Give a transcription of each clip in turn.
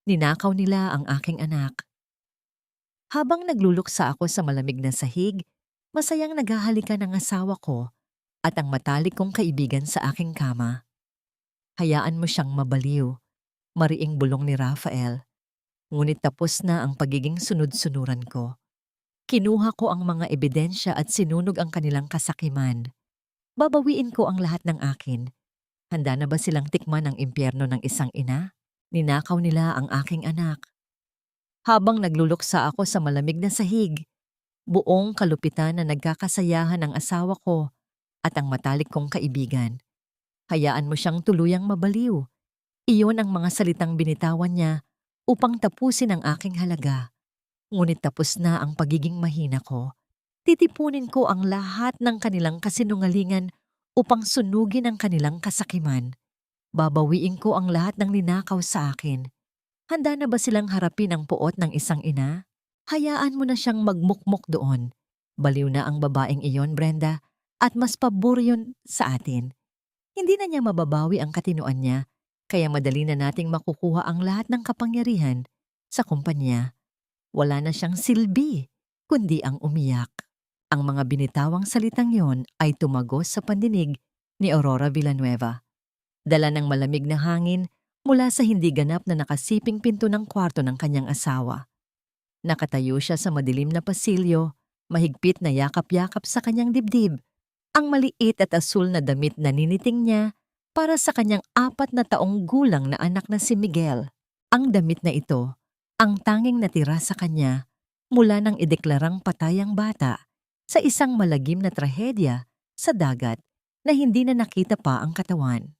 Ninakaw nila ang aking anak. Habang nagluluksa ako sa malamig na sahig, masayang naghahalikan ang asawa ko at ang matalik kong kaibigan sa aking kama. Hayaan mo siyang mabaliw, mariing bulong ni Rafael. Ngunit tapos na ang pagiging sunod-sunuran ko. Kinuha ko ang mga ebidensya at sinunog ang kanilang kasakiman. Babawiin ko ang lahat ng akin. Handa na ba silang tikman ang impyerno ng isang ina? Ninakaw nila ang aking anak. Habang nagluluksa ako sa malamig na sahig, buong kalupitan na nagkakasayahan ang asawa ko at ang matalik kong kaibigan. Hayaan mo siyang tuluyang mabaliw. Iyon ang mga salitang binitawan niya upang tapusin ang aking halaga. Ngunit tapos na ang pagiging mahina ko. Titipunin ko ang lahat ng kanilang kasinungalingan upang sunugin ang kanilang kasakiman. Babawiin ko ang lahat ng ninakaw sa akin. Handa na ba silang harapin ang puot ng isang ina? Hayaan mo na siyang magmukmok doon. Baliw na ang babaeng iyon, Brenda, at mas pabor yun sa atin. Hindi na niya mababawi ang katinoan niya, kaya madali na nating makukuha ang lahat ng kapangyarihan sa kumpanya. Wala na siyang silbi, kundi ang umiyak. Ang mga binitawang salitang yon ay tumagos sa pandinig ni Aurora Villanueva. Dala ng malamig na hangin mula sa hindi ganap na nakasiping pinto ng kwarto ng kanyang asawa. Nakatayo siya sa madilim na pasilyo, mahigpit na yakap-yakap sa kanyang dibdib. Ang maliit at asul na damit na niniting niya para sa kanyang 4 na taong gulang na anak na si Miguel. Ang damit na ito, ang tanging natira sa kanya mula nang ideklarang patay ang bata sa isang malagim na trahedya sa dagat na hindi na nakita pa ang katawan.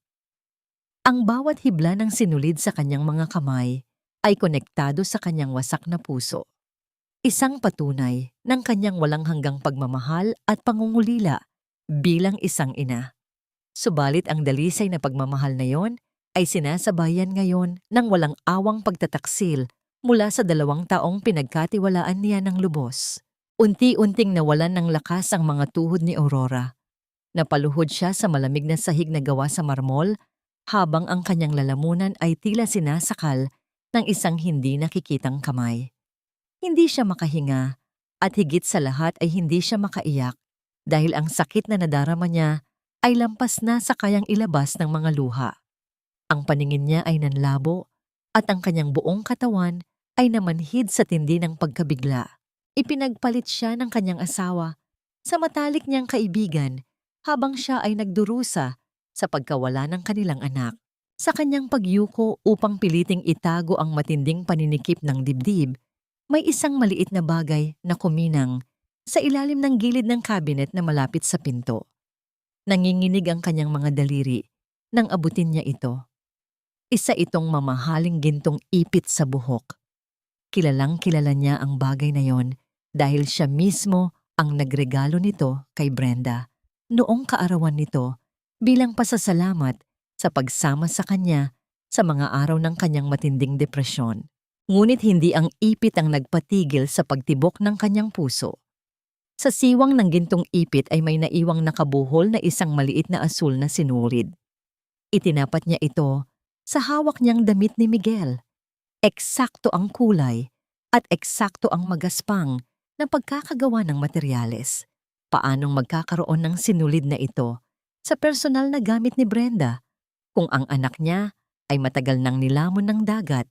Ang bawat hibla ng sinulid sa kanyang mga kamay ay konektado sa kanyang wasak na puso. Isang patunay ng kanyang walang hanggang pagmamahal at pangungulila bilang isang ina. Subalit ang dalisay na pagmamahal na yon ay sinasabayan ngayon ng walang awang pagtataksil mula sa 2 taong pinagkatiwalaan niya ng lubos. Unti-unting nawalan ng lakas ang mga tuhod ni Aurora. Napaluhod siya sa malamig na sahig na gawa sa marmol habang ang kanyang lalamunan ay tila sinasakal ng isang hindi nakikitang kamay. Hindi siya makahinga at higit sa lahat ay hindi siya makaiyak dahil ang sakit na nadarama niya ay lampas na sa kayang ilabas ng mga luha. Ang paningin niya ay nanlabo at ang kanyang buong katawan ay namanhid sa tindi ng pagkabigla. Ipinagpalit siya ng kanyang asawa sa matalik niyang kaibigan habang siya ay nagdurusa sa pagkawala ng kanilang anak. Sa kanyang pagyuko upang piliting itago ang matinding paninikip ng dibdib, may isang maliit na bagay na kuminang sa ilalim ng gilid ng cabinet na malapit sa pinto. Nanginginig ang kanyang mga daliri nang abutin niya ito. Isa itong mamahaling gintong ipit sa buhok. Kilalang kilala niya ang bagay na yon dahil siya mismo ang nagregalo nito kay Brenda noong kaarawan nito bilang pasasalamat sa pagsama sa kanya sa mga araw ng kanyang matinding depresyon. Ngunit hindi ang ipit ang nagpatigil sa pagtibok ng kanyang puso. Sa siwang ng gintong ipit ay may naiwang nakabuhol na isang maliit na asul na sinulid. Itinapat niya ito sa hawak niyang damit ni Miguel. Eksakto ang kulay at eksakto ang magaspang na pagkakagawa ng materyales. Paanong magkakaroon ng sinulid na ito sa personal na gamit ni Brenda kung ang anak niya ay matagal nang nilamon ng dagat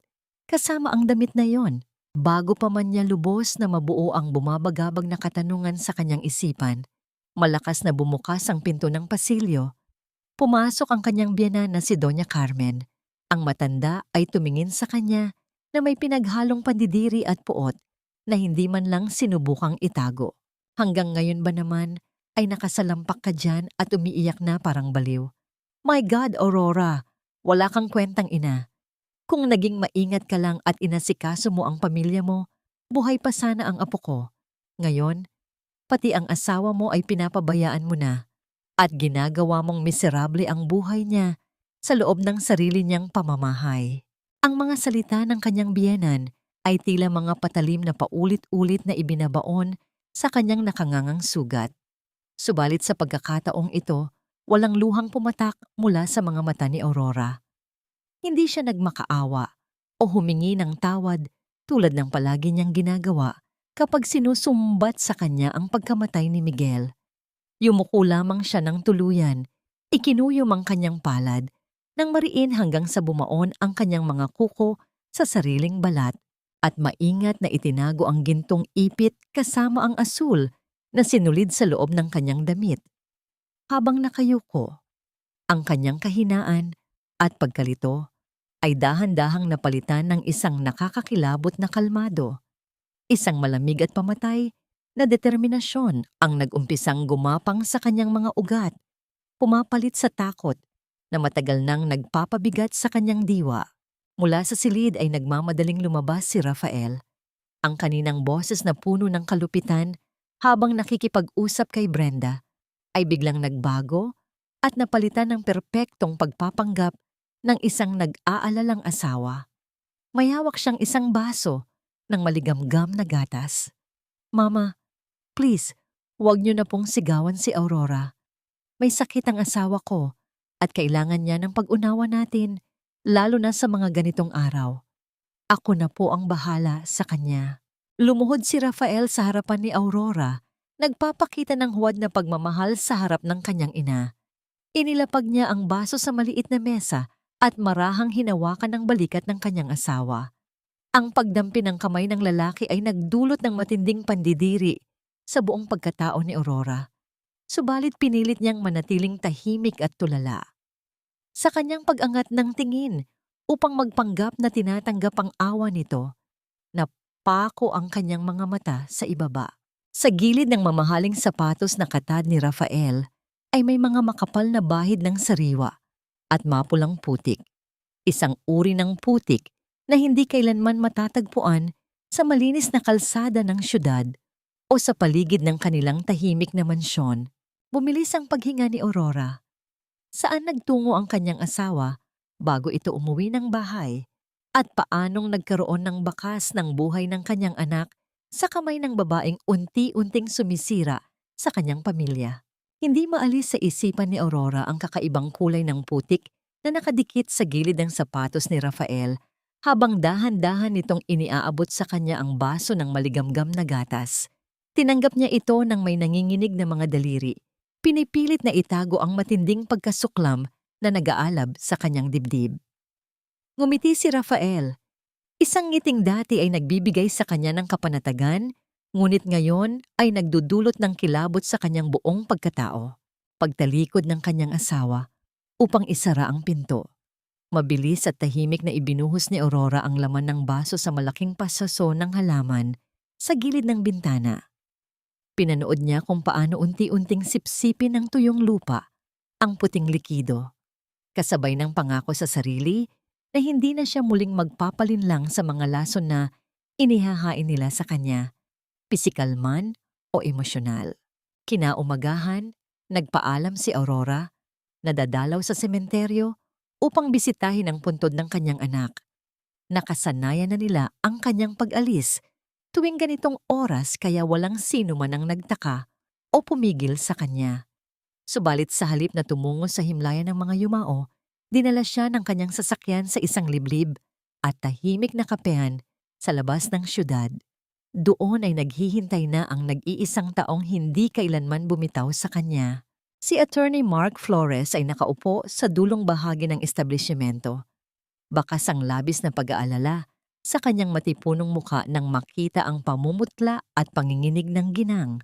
kasama ang damit na yon? Bago pa man niya lubos na mabuo ang bumabagabag na katanungan sa kanyang isipan, malakas na bumukas ang pinto ng pasilyo. Pumasok ang kanyang biyenan na si Doña Carmen. Ang matanda ay tumingin sa kanya na may pinaghalong pandidiri at puot na hindi man lang sinubukang itago. Hanggang ngayon ba naman ay nakasalampak ka dyan at umiiyak na parang baliw? My God, Aurora, wala kang kwentang ina. Kung naging maingat ka lang at inasikaso mo ang pamilya mo, buhay pa sana ang apo ko. Ngayon, pati ang asawa mo ay pinapabayaan mo na at ginagawa mong miserable ang buhay niya sa loob ng sarili niyang pamamahay. Ang mga salita ng kanyang biyenan ay tila mga patalim na paulit-ulit na ibinabaon sa kanyang nakangangang sugat. Subalit sa pagkakataong ito, walang luhang pumatak mula sa mga mata ni Aurora. Hindi siya nagmakaawa o humingi ng tawad tulad ng palagi niyang ginagawa kapag sinusumbat sa kanya ang pagkamatay ni Miguel. Yumuko lamang siya ng tuluyan, ikinuyom ang kanyang palad, nang mariin hanggang sa bumaon ang kanyang mga kuko sa sariling balat at maingat na itinago ang gintong ipit kasama ang asul na sinulid sa loob ng kanyang damit. Habang nakayuko, ang kanyang kahinaan at pagkalito ay dahan-dahang napalitan ng isang nakakakilabot na kalmado. Isang malamig at pamatay na determinasyon ang nag-umpisang gumapang sa kanyang mga ugat, pumapalit sa takot na matagal nang nagpapabigat sa kanyang diwa. Mula sa silid ay nagmamadaling lumabas si Rafael, ang kaninang boses na puno ng kalupitan habang nakikipag-usap kay Brenda ay biglang nagbago at napalitan ng perpektong pagpapanggap ng isang nag-aalalang asawa. May hawak siyang isang baso ng maligamgam na gatas. "Mama, please, huwag niyo na pong sigawan si Aurora. May sakit ang asawa ko at kailangan niya ng pag-unawa natin, lalo na sa mga ganitong araw. Ako na po ang bahala sa kanya." Lumuhod si Rafael sa harapan ni Aurora, nagpapakita ng huwad na pagmamahal sa harap ng kanyang ina. Inilapag niya ang baso sa maliit na mesa at marahang hinawakan ng balikat ng kanyang asawa. Ang pagdampi ng kamay ng lalaki ay nagdulot ng matinding pandidiri sa buong pagkatao ni Aurora. Subalit pinilit niyang manatiling tahimik at tulala. Sa kanyang pag-angat ng tingin upang magpanggap na tinatanggap ang awa nito, napako ang kanyang mga mata sa ibaba. Sa gilid ng mamahaling sapatos na katad ni Rafael ay may mga makapal na bahid ng sariwa at mapulang putik. Isang uri ng putik na hindi kailanman matatagpuan sa malinis na kalsada ng syudad o sa paligid ng kanilang tahimik na mansyon. Bumilis ang paghinga ni Aurora. Saan nagtungo ang kanyang asawa bago ito umuwi ng bahay at paanong nagkaroon ng bakas ng buhay ng kanyang anak sa kamay ng babaeng unti-unting sumisira sa kanyang pamilya. Hindi maalis sa isipan ni Aurora ang kakaibang kulay ng putik na nakadikit sa gilid ng sapatos ni Rafael habang dahan-dahan nitong iniaabot sa kanya ang baso ng maligamgam na gatas. Tinanggap niya ito ng may nanginginig na mga daliri. Pinipilit na itago ang matinding pagkasuklam na nag-aalab sa kanyang dibdib. Ngumiti si Rafael. Isang ngiting dati ay nagbibigay sa kanya ng kapanatagan, ngunit ngayon ay nagdudulot ng kilabot sa kanyang buong pagkatao. Pagtalikod ng kanyang asawa upang isara ang pinto. Mabilis at tahimik na ibinuhos ni Aurora ang laman ng baso sa malaking pasaso ng halaman sa gilid ng bintana. Pinanood niya kung paano unti-unting sipsipin ng tuyong lupa ang puting likido, kasabay ng pangako sa sarili na hindi na siya muling magpapalinlang sa mga lason na inihahain nila sa kanya, pisikal man o emosyonal. Kinaumagahan, nagpaalam si Aurora na dadalaw sa sementeryo upang bisitahin ang puntod ng kanyang anak. Nakasanayan na nila ang kanyang pag-alis tuwing ganitong oras kaya walang sino man ang nagtaka o pumigil sa kanya. Subalit sa halip na tumungo sa himlayan ng mga yumao, dinala siya ng kanyang sasakyan sa isang liblib at tahimik na kapehan sa labas ng syudad. Doon ay naghihintay na ang nag-iisang taong hindi kailanman bumitaw sa kanya. Si Attorney Mark Flores ay nakaupo sa dulong bahagi ng establishmento. Bakas ang labis na pag-aalala sa kanyang matipunong muka nang makita ang pamumutla at panginginig ng ginang.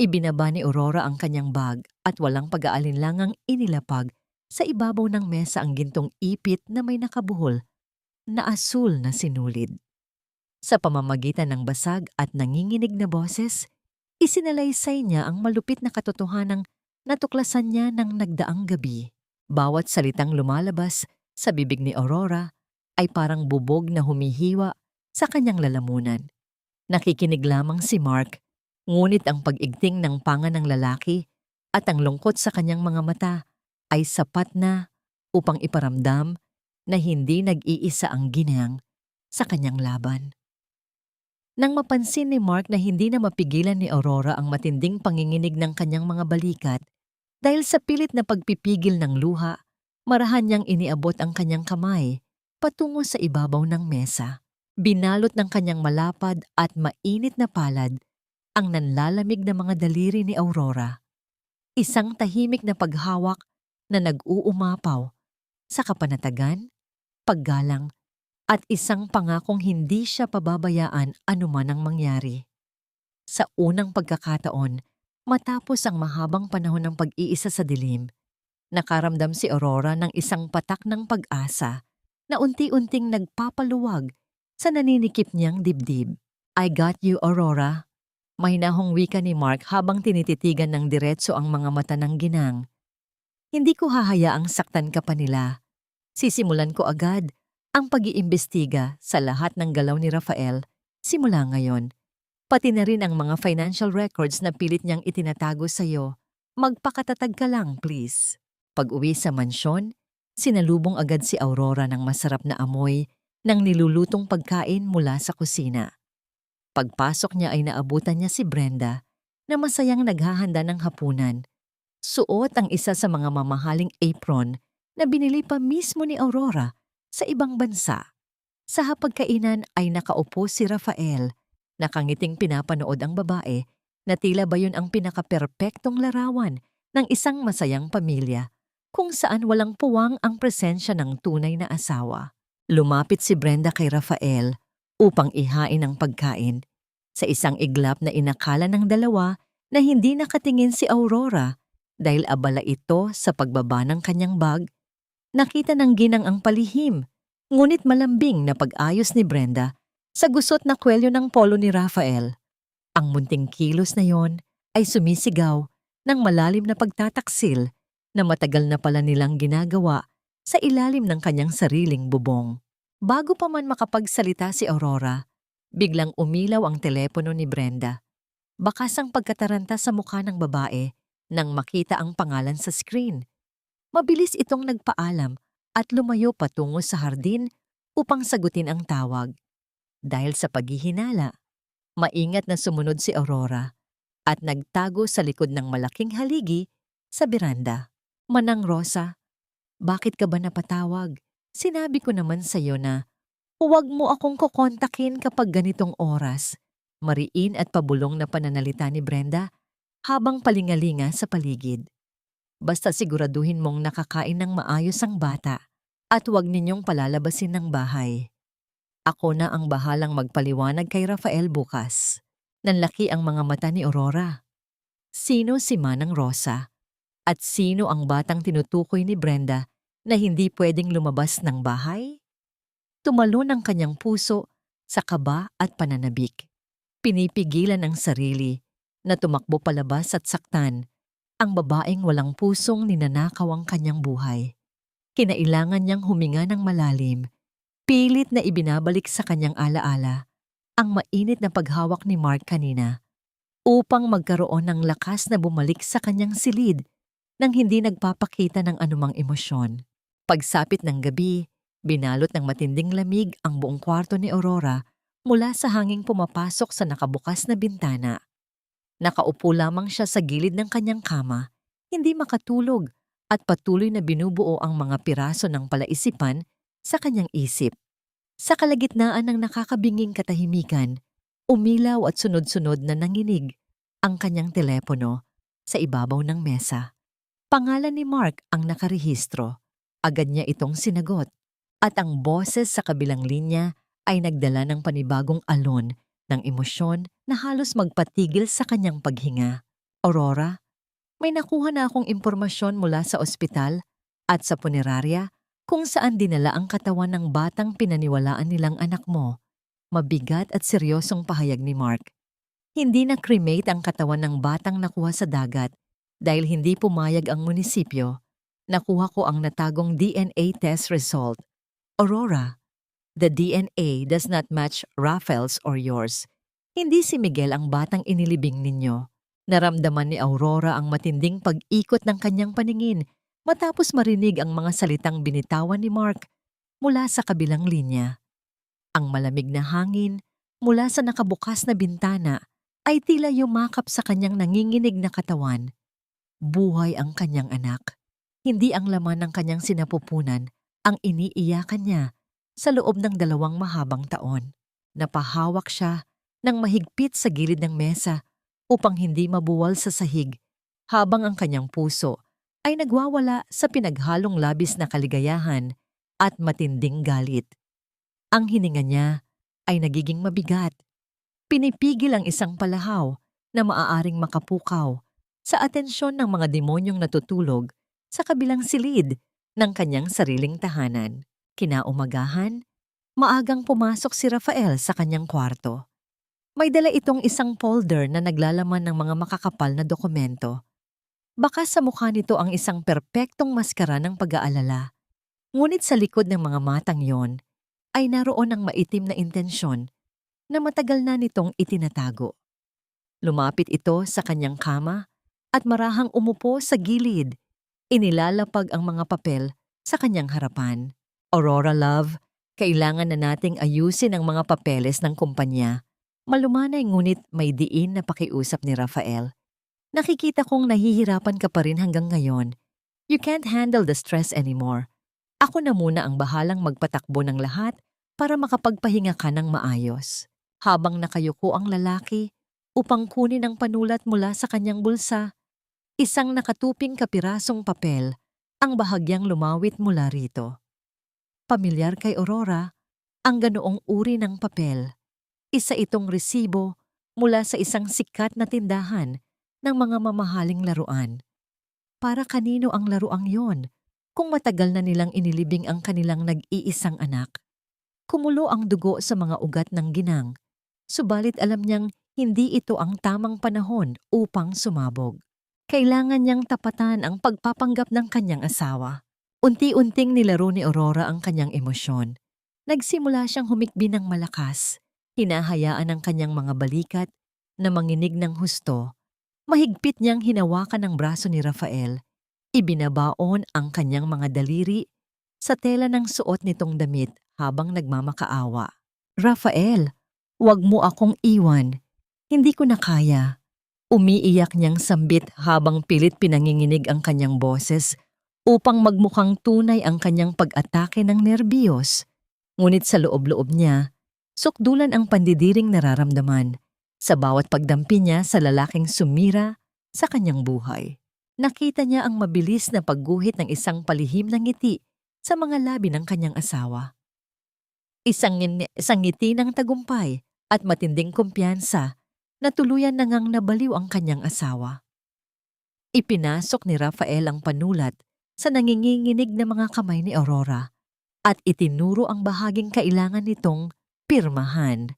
Ibinaba ni Aurora ang kanyang bag at walang pag-aalinlangang inilapag sa ibabaw ng mesa ang gintong ipit na may nakabuhol na asul na sinulid. Sa pamamagitan ng basag at nanginginig na boses, isinalaysay niya ang malupit na katotohanang natuklasan niya ng nagdaang gabi. Bawat salitang lumalabas sa bibig ni Aurora ay parang bubog na humihiwa sa kanyang lalamunan. Nakikinig lamang si Mark, ngunit ang pag-igting ng panga ng lalaki at ang lungkot sa kanyang mga mata ay sapat na upang iparamdam na hindi nag-iisa ang ginang sa kanyang laban. Nang mapansin ni Mark na hindi na mapigilan ni Aurora ang matinding panginginig ng kanyang mga balikat, dahil sa pilit na pagpipigil ng luha, marahan niyang iniabot ang kanyang kamay patungo sa ibabaw ng mesa. Binalot ng kanyang malapad at mainit na palad ang nanlalamig na mga daliri ni Aurora. Isang tahimik na paghawak na nag-uumapaw sa kapanatagan, paggalang, at isang pangakong hindi siya pababayaan anuman ang mangyari. Sa unang pagkakataon, matapos ang mahabang panahon ng pag-iisa sa dilim, nakaramdam si Aurora ng isang patak ng pag-asa na unti-unting nagpapaluwag sa naninikip niyang dibdib. I got you, Aurora. Mahinahong wika ni Mark habang tinititigan ng diretso ang mga mata ng ginang. Hindi ko hahayaang saktan ka pa nila. Sisimulan ko agad ang pag-iimbestiga sa lahat ng galaw ni Rafael simula ngayon. Pati na rin ang mga financial records na pilit niyang itinatago sa iyo. Magpakatatag ka lang, please. Pag-uwi sa mansyon, sinalubong agad si Aurora ng masarap na amoy ng nilulutong pagkain mula sa kusina. Pagpasok niya ay naabutan niya si Brenda na masayang naghahanda ng hapunan. Suot ang isa sa mga mamahaling apron na binili pa mismo ni Aurora sa ibang bansa. Sa hapagkainan ay nakaupo si Rafael. Nakangiting pinapanood ang babae na tila ba yun ang pinakaperpektong larawan ng isang masayang pamilya kung saan walang puwang ang presensya ng tunay na asawa. Lumapit si Brenda kay Rafael upang ihain ang pagkain. Sa isang iglap na inakala ng dalawa na hindi nakatingin si Aurora dahil abala ito sa pagbaba ng kanyang bag, nakita ng ginang ang palihim, ngunit malambing na pag-ayos ni Brenda sa gusot na kwelyo ng polo ni Rafael. Ang munting kilos na yon ay sumisigaw ng malalim na pagtataksil na matagal na pala nilang ginagawa sa ilalim ng kanyang sariling bubong. Bago pa man makapagsalita si Aurora, biglang umilaw ang telepono ni Brenda. Bakas ang pagkataranta sa mukha ng babae nang makita ang pangalan sa screen. Mabilis itong nagpaalam at lumayo patungo sa hardin upang sagutin ang tawag. Dahil sa paghihinala, maingat na sumunod si Aurora at nagtago sa likod ng malaking haligi sa beranda. Manang Rosa, bakit ka ba napatawag? Sinabi ko naman sa iyo na huwag mo akong kukontakin kapag ganitong oras. Mariin at pabulong na pananalita ni Brenda habang palingalinga sa paligid. Basta siguraduhin mong nakakain ng maayos ang bata at huwag ninyong palalabasin ng bahay. Ako na ang bahalang magpaliwanag kay Rafael bukas. Nanlaki ang mga mata ni Aurora. Sino si Manang Rosa? At sino ang batang tinutukoy ni Brenda na hindi pwedeng lumabas ng bahay? Tumalon ang kanyang puso sa kaba at pananabik. Pinipigilan ang sarili na tumakbo palabas at saktan ang babaeng walang pusong ninanakaw ang kanyang buhay. Kinailangan niyang huminga ng malalim. Pilit na ibinabalik sa kanyang alaala ang mainit na paghawak ni Mark kanina upang magkaroon ng lakas na bumalik sa kanyang silid nang hindi nagpapakita ng anumang emosyon. Pagsapit ng gabi, binalot ng matinding lamig ang buong kwarto ni Aurora mula sa hanging pumapasok sa nakabukas na bintana. Nakaupo lamang siya sa gilid ng kanyang kama, hindi makatulog at patuloy na binubuo ang mga piraso ng palaisipan sa kanyang isip. Sa kalagitnaan ng nakakabinging katahimikan, umilaw at sunod-sunod na nanginig ang kanyang telepono sa ibabaw ng mesa. Pangalan ni Mark ang nakarehistro. Agad niya itong sinagot at ang boses sa kabilang linya ay nagdala ng panibagong alon ng emosyon na halos magpatigil sa kanyang paghinga. Aurora, may nakuha na akong impormasyon mula sa ospital at sa punerarya kung saan dinala ang katawan ng batang pinaniwalaan nilang anak mo. Mabigat at seryosong pahayag ni Mark. Hindi na cremate ang katawan ng batang nakuha sa dagat dahil hindi pumayag ang munisipyo. Nakuha ko ang natagong DNA test result. Aurora, the DNA does not match Rafael's or yours. Hindi si Miguel ang batang inilibing ninyo. Naramdaman ni Aurora ang matinding pag-ikot ng kanyang paningin matapos marinig ang mga salitang binitawan ni Mark mula sa kabilang linya. Ang malamig na hangin mula sa nakabukas na bintana ay tila yumakap sa kanyang nanginginig na katawan. Buhay ang kanyang anak. Hindi ang laman ng kanyang sinapupunan ang iniiyakan niya. sa loob ng 2 mahabang taon. Napahawak siya ng mahigpit sa gilid ng mesa upang hindi mabuwal sa sahig habang ang kanyang puso ay nagwawala sa pinaghalong labis na kaligayahan at matinding galit. Ang hininga niya ay nagiging mabigat. Pinipigil ang isang palahaw na maaaring makapukaw sa atensyon ng mga demonyong natutulog sa kabilang silid ng kanyang sariling tahanan. Kinaumagahan, maagang pumasok si Rafael sa kanyang kwarto. May dala itong isang folder na naglalaman ng mga makakapal na dokumento. Baka sa mukha nito ang isang perpektong maskara ng pag-aalala. Ngunit sa likod ng mga matang yon ay naroon ang maitim na intensyon na matagal na nitong itinatago. Lumapit ito sa kanyang kama at marahang umupo sa gilid. Inilalapag ang mga papel sa kanyang harapan. Aurora, love, kailangan na nating ayusin ang mga papeles ng kumpanya. Malumanay ngunit may diin na pakiusap ni Rafael. Nakikita kong nahihirapan ka pa rin hanggang ngayon. You can't handle the stress anymore. Ako na muna ang bahalang magpatakbo ng lahat para makapagpahinga ka ng maayos. Habang nakayuko ang lalaki upang kunin ang panulat mula sa kanyang bulsa, isang nakatuping kapirasong papel ang bahagyang lumawit mula rito. Pamilyar kay Aurora ang ganoong uri ng papel. Isa itong resibo mula sa isang sikat na tindahan ng mga mamahaling laruan. Para kanino ang laruang yon kung matagal na nilang inilibing ang kanilang nag-iisang anak? Kumulo ang dugo sa mga ugat ng ginang, subalit alam niyang hindi ito ang tamang panahon upang sumabog. Kailangan niyang tapatan ang pagpapanggap ng kanyang asawa. Unti-unting nilaro ni Aurora ang kanyang emosyon. Nagsimula siyang humikbi ng malakas, hinahayaan ang kanyang mga balikat na manginig ng husto. Mahigpit niyang hinawakan ang braso ni Rafael. Ibinabaon ang kanyang mga daliri sa tela ng suot nitong damit habang nagmamakaawa. Rafael, wag mo akong iwan. Hindi ko na kaya. Umiiyak niyang sambit habang pilit pinanginginig ang kanyang boses upang magmukhang tunay ang kanyang pag-atake ng nerbiyos. Ngunit sa loob-loob niya, sukdulan ang pandidiring nararamdaman sa bawat pagdampi niya sa lalaking sumira sa kanyang buhay. Nakita niya ang mabilis na pagguhit ng isang palihim na ngiti sa mga labi ng kanyang asawa. Isang ngiti ng tagumpay at matinding kumpiyansa na tuluyan na ngang nabaliw ang kanyang asawa. Ipinasok ni Rafael ang panulat sa nanginginig na mga kamay ni Aurora at itinuro ang bahaging kailangan nitong pirmahan.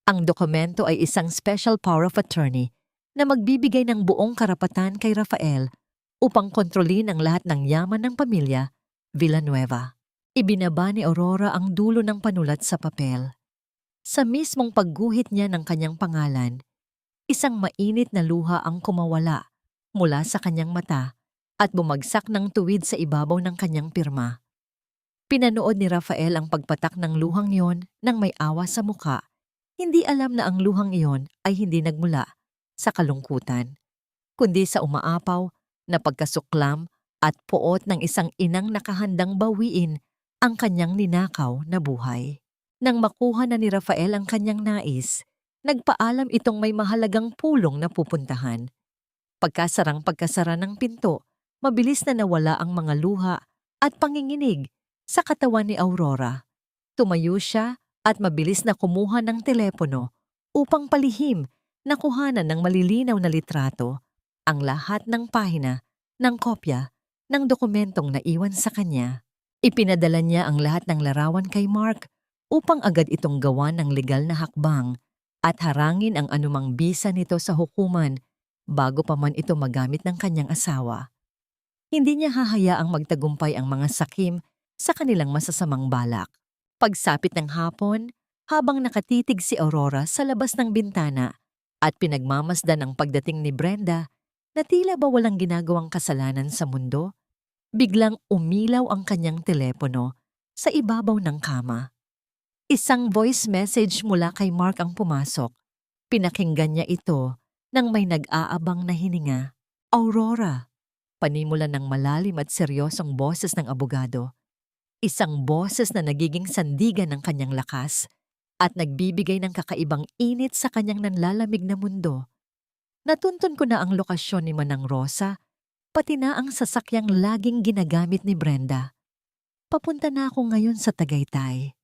Ang dokumento ay isang special power of attorney na magbibigay ng buong karapatan kay Rafael upang kontrolin ang lahat ng yaman ng pamilya Villanueva. Ibinaba ni Aurora ang dulo ng panulat sa papel. Sa mismong pagguhit niya ng kanyang pangalan, isang mainit na luha ang kumawala mula sa kanyang mata at bumagsak ng tuwid sa ibabaw ng kanyang pirma. Pinanood ni Rafael ang pagpatak ng luhang iyon nang may awa sa muka. Hindi alam na ang luhang iyon ay hindi nagmula sa kalungkutan, kundi sa umaapaw na pagkasuklam at puot ng isang inang nakahandang bawiin ang kanyang ninakaw na buhay. Nang makuha na ni Rafael ang kanyang nais, nagpaalam itong may mahalagang pulong na pupuntahan. Pagkasara ng pinto, mabilis na nawala ang mga luha at panginginig sa katawan ni Aurora. Tumayo siya at mabilis na kumuha ng telepono upang palihim na kuhanan ng malilinaw na litrato ang lahat ng pahina ng kopya ng dokumentong naiwan sa kanya. Ipinadala niya ang lahat ng larawan kay Mark upang agad itong gawan ng legal na hakbang at harangin ang anumang bisa nito sa hukuman bago pa man ito magamit ng kanyang asawa. Hindi niya hahayaang magtagumpay ang mga sakim sa kanilang masasamang balak. Pagsapit ng hapon, habang nakatitig si Aurora sa labas ng bintana at pinagmamasdan ang pagdating ni Brenda na tila ba walang ginagawang kasalanan sa mundo, biglang umilaw ang kanyang telepono sa ibabaw ng kama. Isang voice message mula kay Mark ang pumasok. Pinakinggan niya ito nang may nag-aabang na hininga. Aurora, panimulan ng malalim at seryosong boses ng abogado. Isang boses na nagiging sandigan ng kanyang lakas at nagbibigay ng kakaibang init sa kanyang nanlalamig na mundo. Natuntun ko na ang lokasyon ni Manang Rosa, pati na ang sasakyang laging ginagamit ni Brenda. Papunta na ako ngayon sa Tagaytay.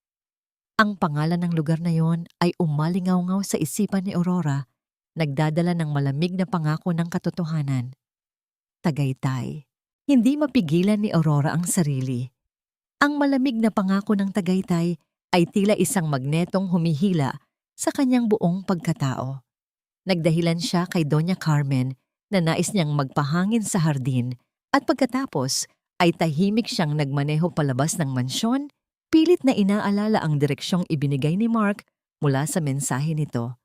Ang pangalan ng lugar na yon ay umalingaw-ngaw sa isipan ni Aurora, nagdadala ng malamig na pangako ng katotohanan. Tagaytay. Hindi mapigilan ni Aurora ang sarili. Ang malamig na pangako ng Tagaytay ay tila isang magnetong humihila sa kanyang buong pagkatao. Nagdahilan siya kay Doña Carmen na nais niyang magpahangin sa hardin at pagkatapos ay tahimik siyang nagmaneho palabas ng mansyon, pilit na inaalala ang direksyong ibinigay ni Mark mula sa mensahe nito.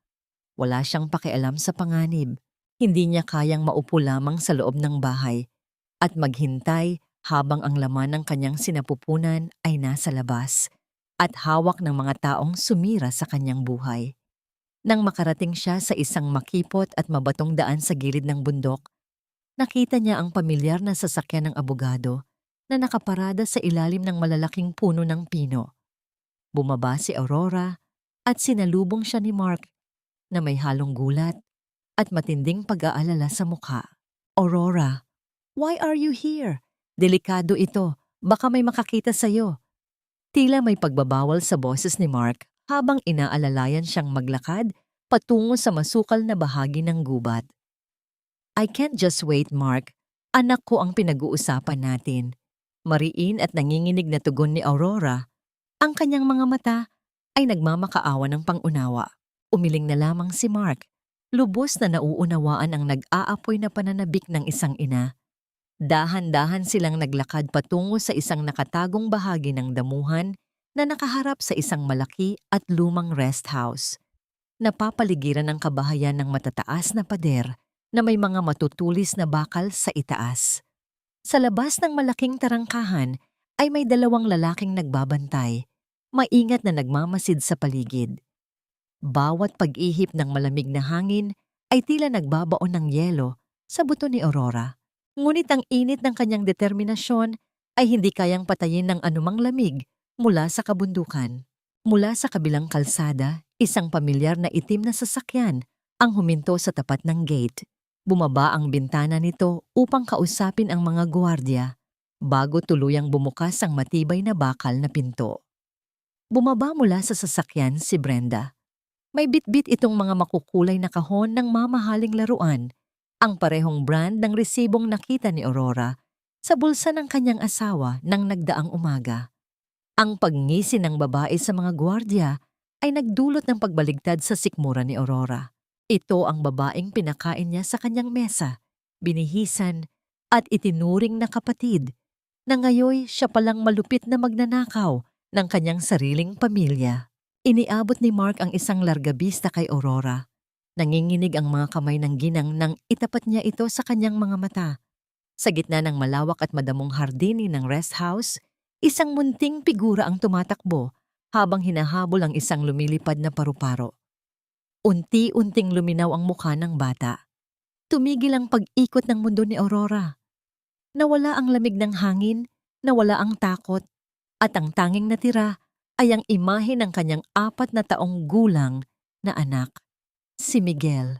Wala siyang pakialam sa panganib. Hindi niya kayang maupo lamang sa loob ng bahay at maghintay habang ang laman ng kanyang sinapupunan ay nasa labas at hawak ng mga taong sumira sa kanyang buhay. Nang makarating siya sa isang makipot at mabatong daan sa gilid ng bundok, nakita niya ang pamilyar na sasakyan ng abogado na nakaparada sa ilalim ng malalaking puno ng pino. Bumaba si Aurora at sinalubong siya ni Mark na may halong gulat at matinding pag-aalala sa mukha. Aurora, why are you here? Delikado ito, baka may makakita sa'yo. Tila may pagbabawal sa boses ni Mark habang inaalalayan siyang maglakad patungo sa masukal na bahagi ng gubat. I can't just wait, Mark. Anak ko ang pinag-uusapan natin. Mariin at nanginginig na tugon ni Aurora. Ang kanyang mga mata ay nagmamakaawa ng pangunawa. Umiling na lamang si Mark. Lubos na nauunawaan ang nag-aapoy na pananabik ng isang ina. Dahan-dahan silang naglakad patungo sa isang nakatagong bahagi ng damuhan na nakaharap sa isang malaki at lumang rest house. Napapaligiran ng kabahayan ng matataas na pader na may mga matutulis na bakal sa itaas. Sa labas ng malaking tarangkahan ay may dalawang lalaking nagbabantay, maingat na nagmamasid sa paligid. Bawat pag-ihip ng malamig na hangin ay tila nagbabaon ng yelo sa buto ni Aurora. Ngunit ang init ng kanyang determinasyon ay hindi kayang patayin ng anumang lamig mula sa kabundukan. Mula sa kabilang kalsada, isang pamilyar na itim na sasakyan ang huminto sa tapat ng gate. Bumaba ang bintana nito upang kausapin ang mga gwardiya bago tuluyang bumukas ang matibay na bakal na pinto. Bumaba mula sa sasakyan si Brenda. May bitbit itong mga makukulay na kahon ng mamahaling laruan, ang parehong brand ng resibong nakita ni Aurora sa bulsa ng kanyang asawa nang nagdaang umaga. Ang pagngisi ng babae sa mga gwardiya ay nagdulot ng pagbaligtad sa sikmura ni Aurora. Ito ang babaeng pinakain niya sa kanyang mesa, binihisan at itinuring na kapatid na ngayoy siya palang malupit na magnanakaw ng kanyang sariling pamilya. Iniabot ni Mark ang isang largabista kay Aurora. Nanginginig ang mga kamay ng ginang nang itapat niya ito sa kanyang mga mata. Sa gitna ng malawak at madamong hardini ng rest house, isang munting figura ang tumatakbo habang hinahabol ang isang lumilipad na paru-paro. Unti-unting luminaw ang mukha ng bata. Tumigil ang pag-ikot ng mundo ni Aurora. Nawala ang lamig ng hangin, nawala ang takot, at ang tanging natira ay ang imahe ng kanyang 4 na taong gulang na anak. Si Miguel.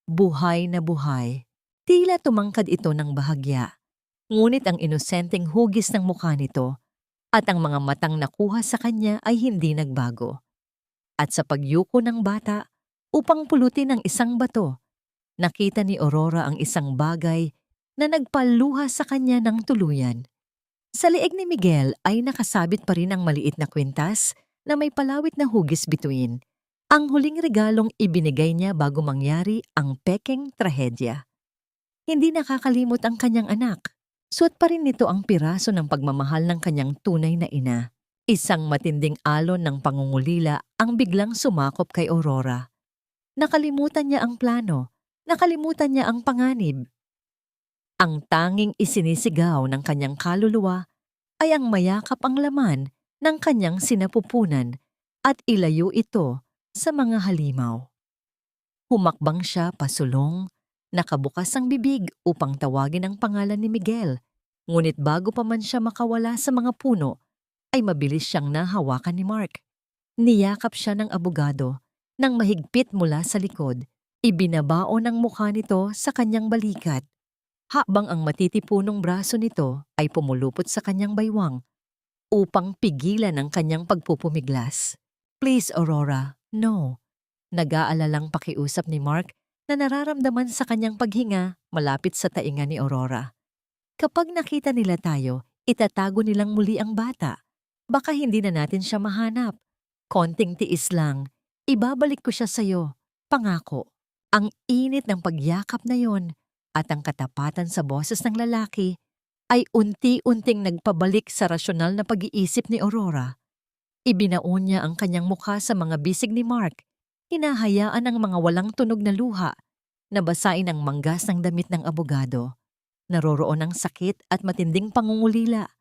Buhay na buhay. Tila tumangkad ito ng bahagya. Ngunit ang inosenteng hugis ng mukha nito at ang mga matang nakuha sa kanya ay hindi nagbago. At sa pagyuko ng bata upang pulutin ang isang bato, nakita ni Aurora ang isang bagay na nagpaluha sa kanya ng tuluyan. Sa leeg ni Miguel ay nakasabit pa rin ang maliit na kwintas na may palawit na hugis bituin. Ang huling regalong ibinigay niya bago mangyari ang pekeng trahedya. Hindi nakakalimot ang kanyang anak. Suot pa rin nito ang piraso ng pagmamahal ng kanyang tunay na ina. Isang matinding alon ng pangungulila ang biglang sumakop kay Aurora. Nakalimutan niya ang plano. Nakalimutan niya ang panganib. Ang tanging isinisigaw ng kanyang kaluluwa ay ang mayakap ang laman ng kanyang sinapupunan at ilayo ito sa mga halimaw. Humakbang siya pasulong, nakabukas ang bibig upang tawagin ang pangalan ni Miguel, ngunit bago pa man siya makawala sa mga puno, ay mabilis siyang nahawakan ni Mark. Niyakap siya ng abogado nang mahigpit mula sa likod. Ibinabao ng mukha nito sa kanyang balikat, habang ang matitipunong braso nito ay pumulupot sa kanyang baywang upang pigilan ang kanyang pagpupumiglas. "Please, Aurora, no." Nag-aalalang pakiusap ni Mark na nararamdaman sa kanyang paghinga malapit sa tainga ni Aurora. Kapag nakita nila tayo, itatago nilang muli ang bata. Baka hindi na natin siya mahanap. Konting tiis lang. Ibabalik ko siya sa'yo. Pangako. Ang init ng pagyakap na yon at ang katapatan sa boses ng lalaki ay unti-unting nagpabalik sa rasyonal na pag-iisip ni Aurora. Ibinaon niya ang kanyang mukha sa mga bisig ni Mark. Hinahayaan ang mga walang tunog na luha na basain ang manggas ng damit ng abogado. Naroroon ang sakit at matinding pangungulila.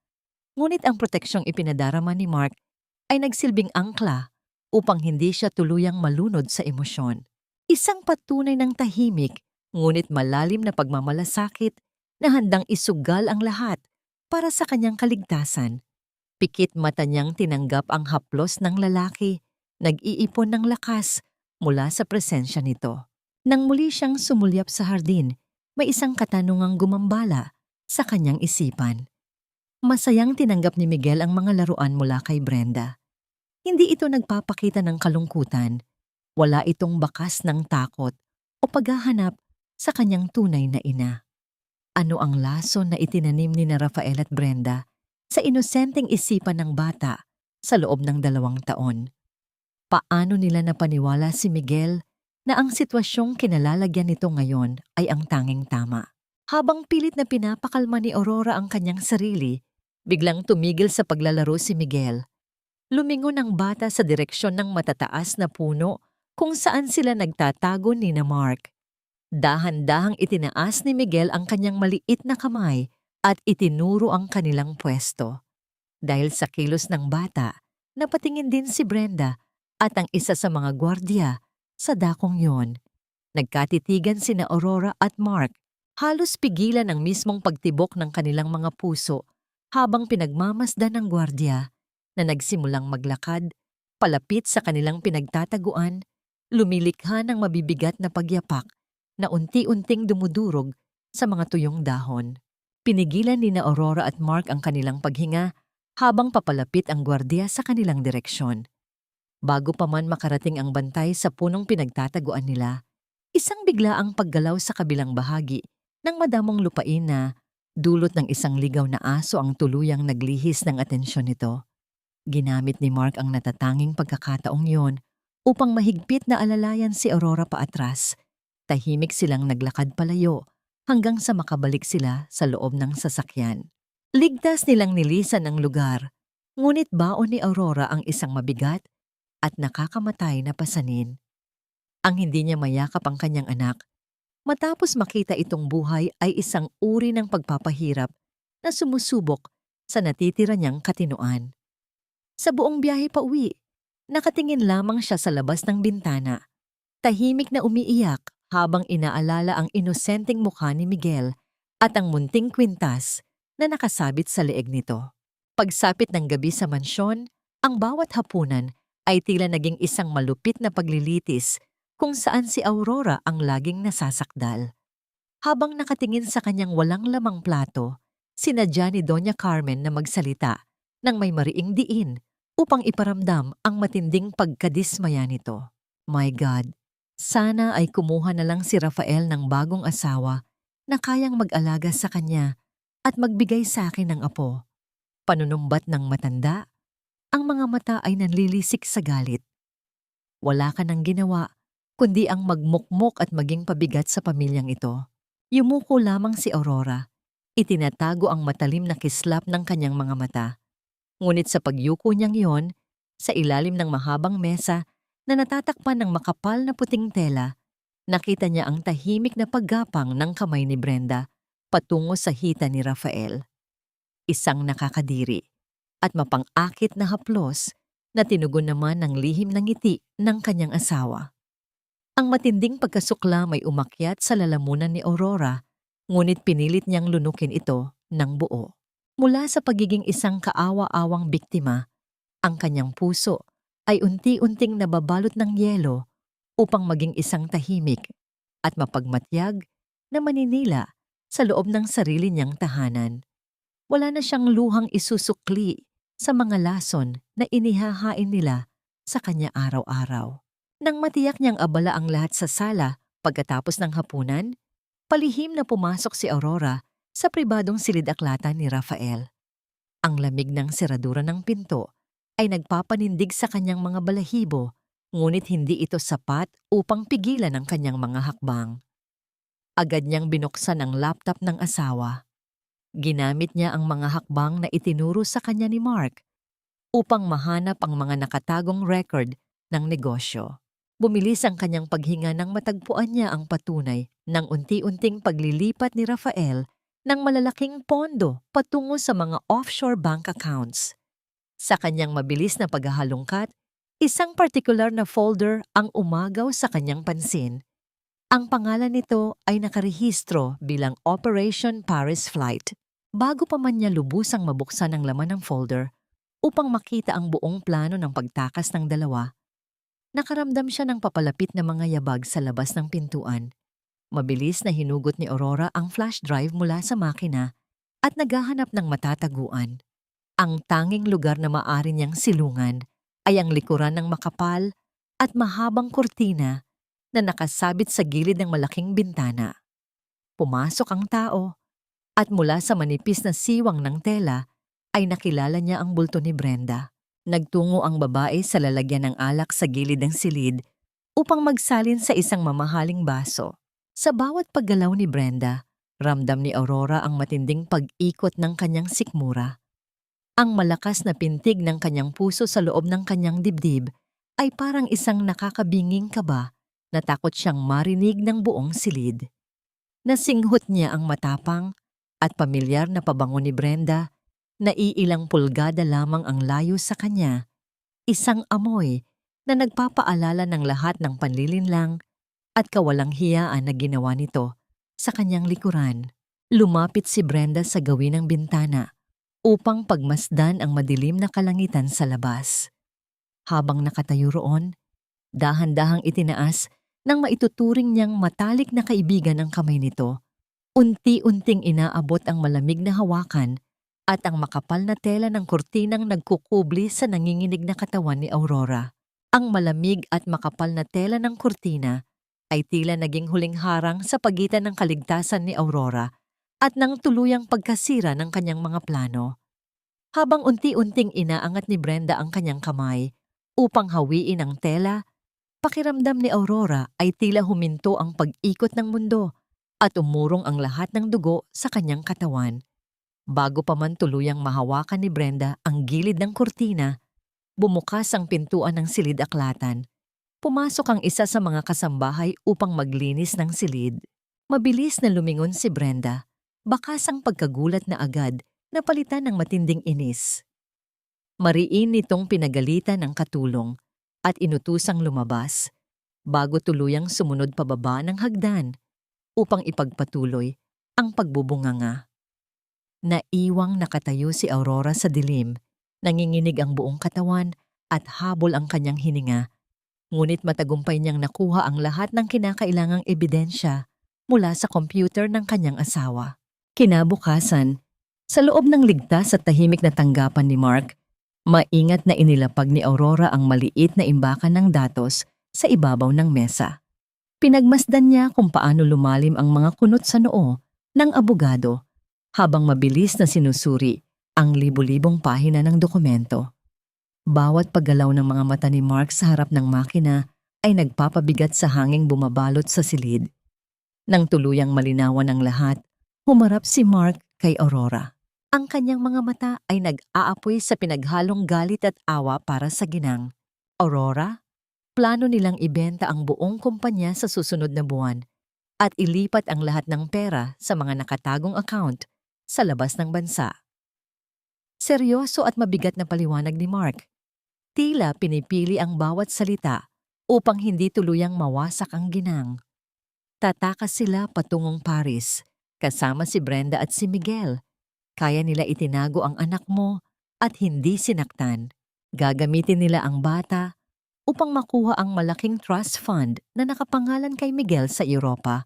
Ngunit ang proteksyong ipinadarama ni Mark ay nagsilbing angkla upang hindi siya tuluyang malunod sa emosyon. Isang patunay ng tahimik ngunit malalim na pagmamalasakit na handang isugal ang lahat para sa kanyang kaligtasan. Pikit mata niyang tinanggap ang haplos ng lalaki, nag-iipon ng lakas mula sa presensya nito. Nang muli siyang sumulyap sa hardin, may isang katanungang gumambala sa kanyang isipan. Masayang tinanggap ni Miguel ang mga laruan mula kay Brenda. Hindi ito nagpapakita ng kalungkutan. Wala itong bakas ng takot o paghahanap sa kanyang tunay na ina. Ano ang laso na itinanim ni na Rafael at Brenda sa inosenteng isipan ng bata sa loob ng 2 taon? Paano nila napaniwala si Miguel na ang sitwasyong kinalalagyan nito ngayon ay ang tanging tama? Habang pilit na pinapakalma ni Aurora ang kanyang sarili, biglang tumigil sa paglalaro si Miguel. Lumingon ang bata sa direksyon ng matataas na puno kung saan sila nagtatago ni na Mark. Dahan-dahang itinaas ni Miguel ang kanyang maliit na kamay at itinuro ang kanilang pwesto. Dahil sa kilos ng bata, napatingin din si Brenda at ang isa sa mga gwardiya sa dakong yon. Nagkatitigan sina Aurora at Mark, halos pigilan ang mismong pagtibok ng kanilang mga puso habang pinagmamasdan ng gwardiya na nagsimulang maglakad palapit sa kanilang pinagtataguan, lumilikha ng mabibigat na pagyapak na unti-unting dumudurog sa mga tuyong dahon. Pinigilan ni na Aurora at Mark ang kanilang paghinga habang papalapit ang gwardiya sa kanilang direksyon. Bago pa man makarating ang bantay sa punong pinagtataguan nila, isang biglaang paggalaw sa kabilang bahagi ng madamong lupain na dulot ng isang ligaw na aso ang tuluyang naglihis ng atensyon nito. Ginamit ni Mark ang natatanging pagkakataong yon upang mahigpit na alalayan si Aurora paatras. Tahimik silang naglakad palayo hanggang sa makabalik sila sa loob ng sasakyan. Ligtas nilang nilisan ang lugar, ngunit baon ni Aurora ang isang mabigat at nakakamatay na pasanin. Ang hindi niya mayakap ang kanyang anak, matapos makita itong buhay ay isang uri ng pagpapahirap na sumusubok sa natitira niyang katinoan. Sa buong biyahe pa uwi, nakatingin lamang siya sa labas ng bintana. Tahimik na umiiyak habang inaalala ang inosenteng mukha ni Miguel at ang munting kwintas na nakasabit sa leeg nito. Pagsapit ng gabi sa mansyon, ang bawat hapunan ay tila naging isang malupit na paglilitis kung saan si Aurora ang laging nasasakdal. Habang nakatingin sa kanyang walang lamang plato, sinadya ni Doña Carmen na magsalita nang may mariing diin upang iparamdam ang matinding pagkadismaya nito. My God, sana ay kumuha na lang si Rafael ng bagong asawa na kayang mag-alaga sa kanya at magbigay sa akin ng apo. Panunumbat ng matanda, ang mga mata ay nanlilisik sa galit. Wala ka nang ginawa, kundi ang magmukmok at maging pabigat sa pamilyang ito. Yumuko lamang si Aurora. Itinatago ang matalim na kislap ng kanyang mga mata. Ngunit sa pagyuko niyang iyon, sa ilalim ng mahabang mesa na natatakpan ng makapal na puting tela, nakita niya ang tahimik na paggapang ng kamay ni Brenda patungo sa hita ni Rafael. Isang nakakadiri at mapang-akit na haplos na tinugon naman ng lihim ng ngiti ng kanyang asawa. Ang matinding pagkasukla may umakyat sa lalamunan ni Aurora, ngunit pinilit niyang lunukin ito ng buo. Mula sa pagiging isang kaawa-awang biktima, ang kanyang puso ay unti-unting nababalot ng yelo upang maging isang tahimik at mapagmatyag na maninila sa loob ng sarili niyang tahanan. Wala na siyang luhang isusukli sa mga lason na inihahain nila sa kanya araw-araw. Nang matiyak niyang abala ang lahat sa sala pagkatapos ng hapunan, palihim na pumasok si Aurora sa pribadong silid-aklatan ni Rafael. Ang lamig ng seradura ng pinto ay nagpapanindig sa kanyang mga balahibo, ngunit hindi ito sapat upang pigilan ang kanyang mga hakbang. Agad niyang binuksan ang laptop ng asawa. Ginamit niya ang mga hakbang na itinuro sa kanya ni Mark upang mahanap ang mga nakatagong record ng negosyo. Bumilis ang kanyang paghinga nang matagpuan niya ang patunay ng unti-unting paglilipat ni Rafael ng malalaking pondo patungo sa mga offshore bank accounts. Sa kanyang mabilis na paghahalungkat, isang partikular na folder ang umagaw sa kanyang pansin. Ang pangalan nito ay nakarehistro bilang Operation Paris Flight. Bago pa man niya lubusang mabuksan ang laman ng folder upang makita ang buong plano ng pagtakas ng dalawa, nakaramdam siya ng papalapit na mga yabag sa labas ng pintuan. Mabilis na hinugot ni Aurora ang flash drive mula sa makina at naghahanap ng matataguan. Ang tanging lugar na maaari niyang silungan ay ang likuran ng makapal at mahabang kurtina na nakasabit sa gilid ng malaking bintana. Pumasok ang tao at mula sa manipis na siwang ng tela ay nakilala niya ang bulto ni Brenda. Nagtungo ang babae sa lalagyan ng alak sa gilid ng silid upang magsalin sa isang mamahaling baso. Sa bawat paggalaw ni Brenda, ramdam ni Aurora ang matinding pag-ikot ng kanyang sikmura. Ang malakas na pintig ng kanyang puso sa loob ng kanyang dibdib ay parang isang nakakabinging kaba na takot siyang marinig ng buong silid. Nasinghot niya ang matapang at pamilyar na pabango ni Brenda na iilang pulgada lamang ang layo sa kanya, isang amoy na nagpapaalala ng lahat ng panlilinlang at kawalang hiyaan na ginawa nito sa kanyang likuran. Lumapit si Brenda sa gawin ng bintana upang pagmasdan ang madilim na kalangitan sa labas. Habang nakatayo roon, dahan-dahang itinaas nang maituturing niyang matalik na kaibigan ang kamay nito. Unti-unting inaabot ang malamig na hawakan at ang makapal na tela ng kurtinang nagkukubli sa nanginginig na katawan ni Aurora. Ang malamig at makapal na tela ng kurtina ay tila naging huling harang sa pagitan ng kaligtasan ni Aurora at ng tuluyang pagkasira ng kanyang mga plano. Habang unti-unting inaangat ni Brenda ang kanyang kamay upang hawiin ang tela, pakiramdam ni Aurora ay tila huminto ang pag-ikot ng mundo at umurong ang lahat ng dugo sa kanyang katawan. Bago pa man tuluyang mahawakan ni Brenda ang gilid ng kurtina, bumukas ang pintuan ng silid-aklatan. Pumasok ang isa sa mga kasambahay upang maglinis ng silid. Mabilis na lumingon si Brenda, bakas ang pagkagulat na agad na palitan ng matinding inis. Mariin nitong pinagalitan ng katulong at inutusang lumabas bago tuluyang sumunod pababa ng hagdan upang ipagpatuloy ang pagbubunganga. Naiwang nakatayo si Aurora sa dilim, nanginginig ang buong katawan at habol ang kanyang hininga. Ngunit matagumpay niyang nakuha ang lahat ng kinakailangang ebidensya mula sa computer ng kanyang asawa. Kinabukasan, sa loob ng ligtas at tahimik na tanggapan ni Mark, maingat na inilapag ni Aurora ang maliit na imbakan ng datos sa ibabaw ng mesa. Pinagmasdan niya kung paano lumalim ang mga kunot sa noo ng abogado habang mabilis na sinusuri ang libu-libong pahina ng dokumento. Bawat paggalaw ng mga mata ni Mark sa harap ng makina ay nagpapabigat sa hanging bumabalot sa silid. Nang tuluyang malinawan ang lahat, humarap si Mark kay Aurora. Ang kanyang mga mata ay nag-aapoy sa pinaghalong galit at awa para sa ginang. Aurora, plano nilang ibenta ang buong kumpanya sa susunod na buwan at ilipat ang lahat ng pera sa mga nakatagong account sa labas ng bansa. Seryoso at mabigat na paliwanag ni Mark. Tila pinipili ang bawat salita upang hindi tuluyang mawasak ang ginang. Tatakas sila patungong Paris, kasama si Brenda at si Miguel. Kaya nila itinago ang anak mo at hindi sinaktan. Gagamitin nila ang bata upang makuha ang malaking trust fund na nakapangalan kay Miguel sa Europa.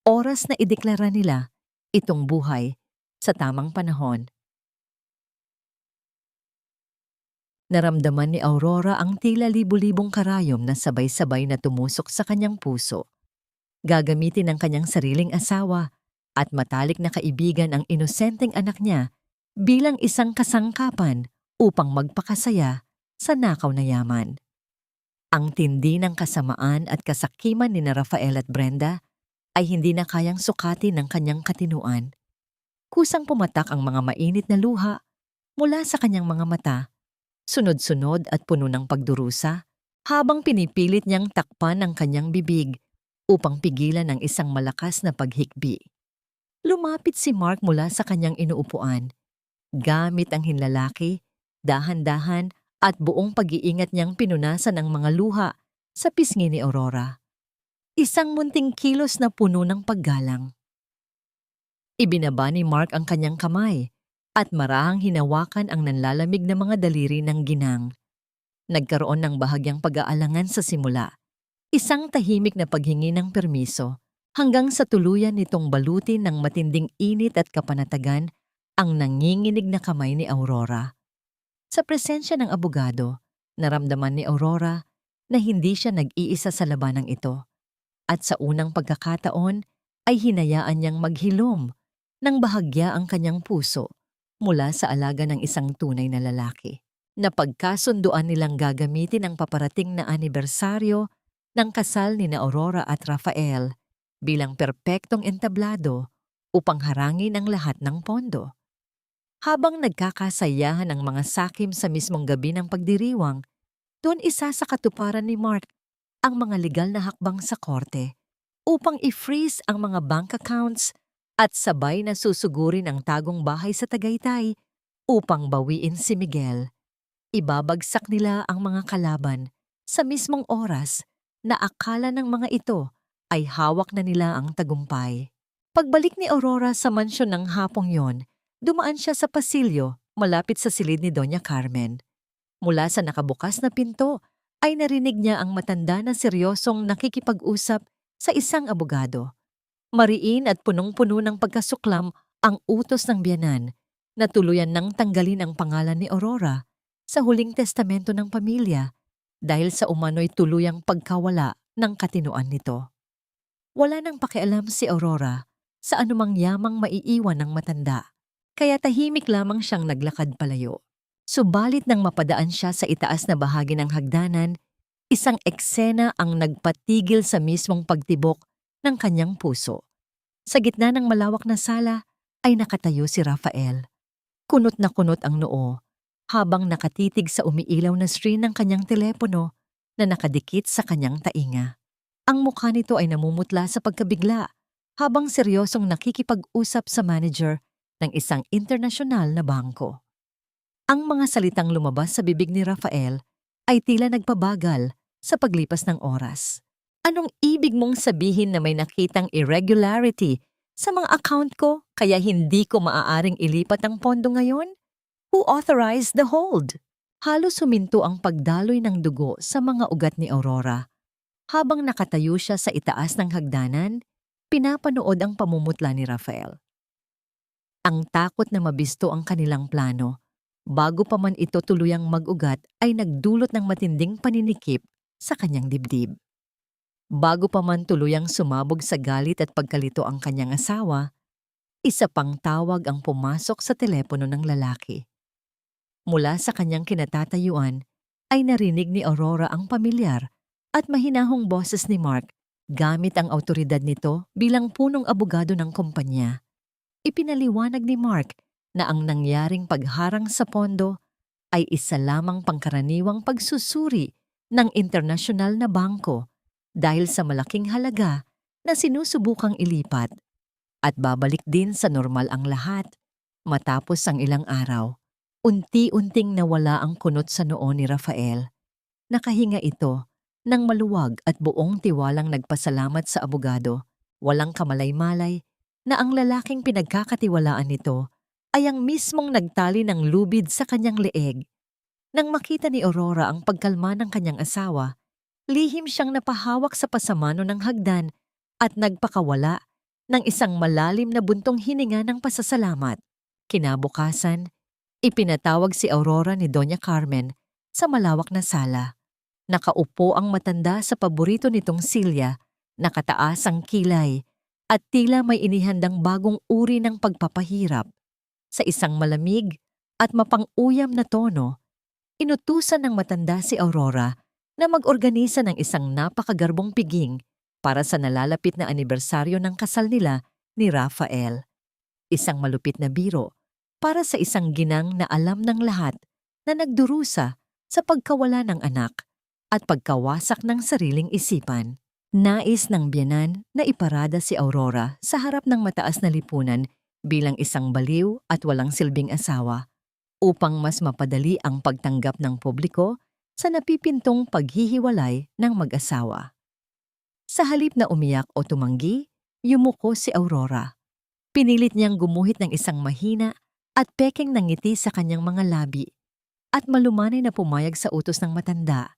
Oras na ideklara nila itong buhay sa tamang panahon. Naramdaman ni Aurora ang tila libu-libong karayom na sabay-sabay na tumusok sa kanyang puso. Gagamitin ng kanyang sariling asawa at matalik na kaibigan ang inosenteng anak niya bilang isang kasangkapan upang magpakasaya sa nakaw na yaman. Ang tindi ng kasamaan at kasakiman ni na Rafael at Brenda ay hindi na kayang sukatin ng kanyang katinuan. Kusang pumatak ang mga mainit na luha mula sa kanyang mga mata, sunod-sunod at puno ng pagdurusa, habang pinipilit niyang takpan ang kanyang bibig upang pigilan ang isang malakas na paghikbi. Lumapit si Mark mula sa kanyang inuupuan. Gamit ang hinlalaki, dahan-dahan at buong pag-iingat niyang pinunasan ang mga luha sa pisngi ni Aurora. Isang munting kilos na puno ng paggalang. Ibinaba ni Mark ang kanyang kamay at marahang hinawakan ang nanlalamig na mga daliri ng ginang. Nagkaroon ng bahagyang pag-aalangan sa simula. Isang tahimik na paghingi ng permiso hanggang sa tuluyan nitong balutin ng matinding init at kapanatagan ang nanginginig na kamay ni Aurora. Sa presensya ng abogado, naramdaman ni Aurora na hindi siya nag-iisa sa labanang ito. At sa unang pagkakataon ay hinayaan niyang maghilom ng bahagya ang kanyang puso mula sa alaga ng isang tunay na lalaki. Napagkasunduan nilang gagamitin ang paparating na anibersaryo ng kasal ni na Aurora at Rafael bilang perpektong entablado upang harangin ang lahat ng pondo. Habang nagkakasayahan ang mga sakim sa mismong gabi ng pagdiriwang, doon isa sa katuparan ni Mark ang mga legal na hakbang sa korte upang i-freeze ang mga bank accounts at sabay na susugurin ang tagong bahay sa Tagaytay upang bawiin si Miguel. Ibabagsak nila ang mga kalaban sa mismong oras na akala ng mga ito ay hawak na nila ang tagumpay. Pagbalik ni Aurora sa mansyon ng hapong yon, dumaan siya sa pasilyo malapit sa silid ni Doña Carmen. Mula sa nakabukas na pinto ay narinig niya ang matanda na seryosong nakikipag-usap sa isang abogado. Mariin at punong-puno ng pagkasuklam ang utos ng biyanan na tuluyan nang tanggalin ang pangalan ni Aurora sa huling testamento ng pamilya dahil sa umano'y tuluyang pagkawala ng katinuan nito. Wala nang pakialam si Aurora sa anumang yamang maiiwan ng matanda, kaya tahimik lamang siyang naglakad palayo. Subalit nang mapadaan siya sa itaas na bahagi ng hagdanan, isang eksena ang nagpatigil sa mismong pagtibok ng kanyang puso. Sa gitna ng malawak na sala ay nakatayo si Rafael. Kunot na kunot ang noo, habang nakatitig sa umiilaw na screen ng kanyang telepono na nakadikit sa kanyang tainga. Ang mukha nito ay namumutla sa pagkabigla, habang seryosong nakikipag-usap sa manager ng isang internasyonal na bangko. Ang mga salitang lumabas sa bibig ni Rafael ay tila nagpabagal sa paglipas ng oras. Anong ibig mong sabihin na may nakitang irregularity sa mga account ko kaya hindi ko maaaring ilipat ang pondo ngayon? Who authorized the hold? Halos huminto ang pagdaloy ng dugo sa mga ugat ni Aurora. Habang nakatayo siya sa itaas ng hagdanan, pinapanood ang pamumutla ni Rafael. Ang takot na mabisto ang kanilang plano, bago pa man ito tuluyang mag-ugat ay nagdulot ng matinding paninikip sa kanyang dibdib. Bago pa man tuluyang sumabog sa galit at pagkalito ang kanyang asawa, isa pang tawag ang pumasok sa telepono ng lalaki. Mula sa kanyang kinatatayuan ay narinig ni Aurora ang pamilyar at mahinahong boses ni Mark gamit ang awtoridad nito bilang punong abogado ng kumpanya. Ipinaliwanag ni Mark na ang nangyaring pagharang sa pondo ay isa lamang pangkaraniwang pagsusuri ng internasyonal na bangko dahil sa malaking halaga na sinusubukang ilipat at babalik din sa normal ang lahat matapos ang ilang araw. Unti-unting nawala ang kunot sa noo ni Rafael. Nakahinga ito ng maluwag at buong tiwalang nagpasalamat sa abogado, walang kamalay-malay na ang lalaking pinagkakatiwalaan nito ay ang mismong nagtali ng lubid sa kanyang leeg. Nang makita ni Aurora ang pagkalma ng kanyang asawa, lihim siyang napahawak sa pasamano ng hagdan at nagpakawala ng isang malalim na buntong hininga ng pasasalamat. Kinabukasan, ipinatawag si Aurora ni Doña Carmen sa malawak na sala. Nakaupo ang matanda sa paborito nitong silya, nakataas ang kilay, at tila may inihandang bagong uri ng pagpapahirap. Sa isang malamig at mapang-uyam na tono, inutusan ng matanda si Aurora na mag-organisa ng isang napakagarbong piging para sa nalalapit na anibersaryo ng kasal nila ni Rafael. Isang malupit na biro para sa isang ginang na alam ng lahat na nagdurusa sa pagkawala ng anak at pagkawasak ng sariling isipan. Nais ng biyenan na iparada si Aurora sa harap ng mataas na lipunan bilang isang baliw at walang silbing asawa upang mas mapadali ang pagtanggap ng publiko sa napipintong paghihiwalay ng mag-asawa. Sa halip na umiyak o tumanggi, yumuko si Aurora. Pinilit niyang gumuhit ng isang mahina at pekeng ng ngiti sa kanyang mga labi at malumanay na pumayag sa utos ng matanda.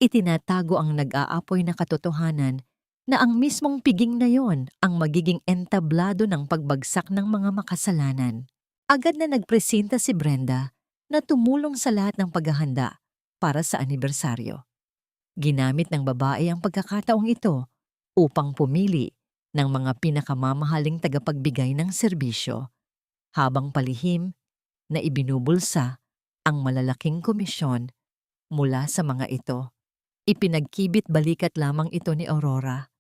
Itinatago ang nag-aapoy na katotohanan na ang mismong piging na yon ang magiging entablado ng pagbagsak ng mga makasalanan. Agad na nagpresenta si Brenda na tumulong sa lahat ng paghahanda para sa anibersaryo. Ginamit ng babae ang pagkakataong ito upang pumili ng mga pinakamamahaling tagapagbigay ng serbisyo, habang palihim na ibinubulsa ang malalaking komisyon mula sa mga ito. Ipinagkibit balikat lamang ito ni Aurora.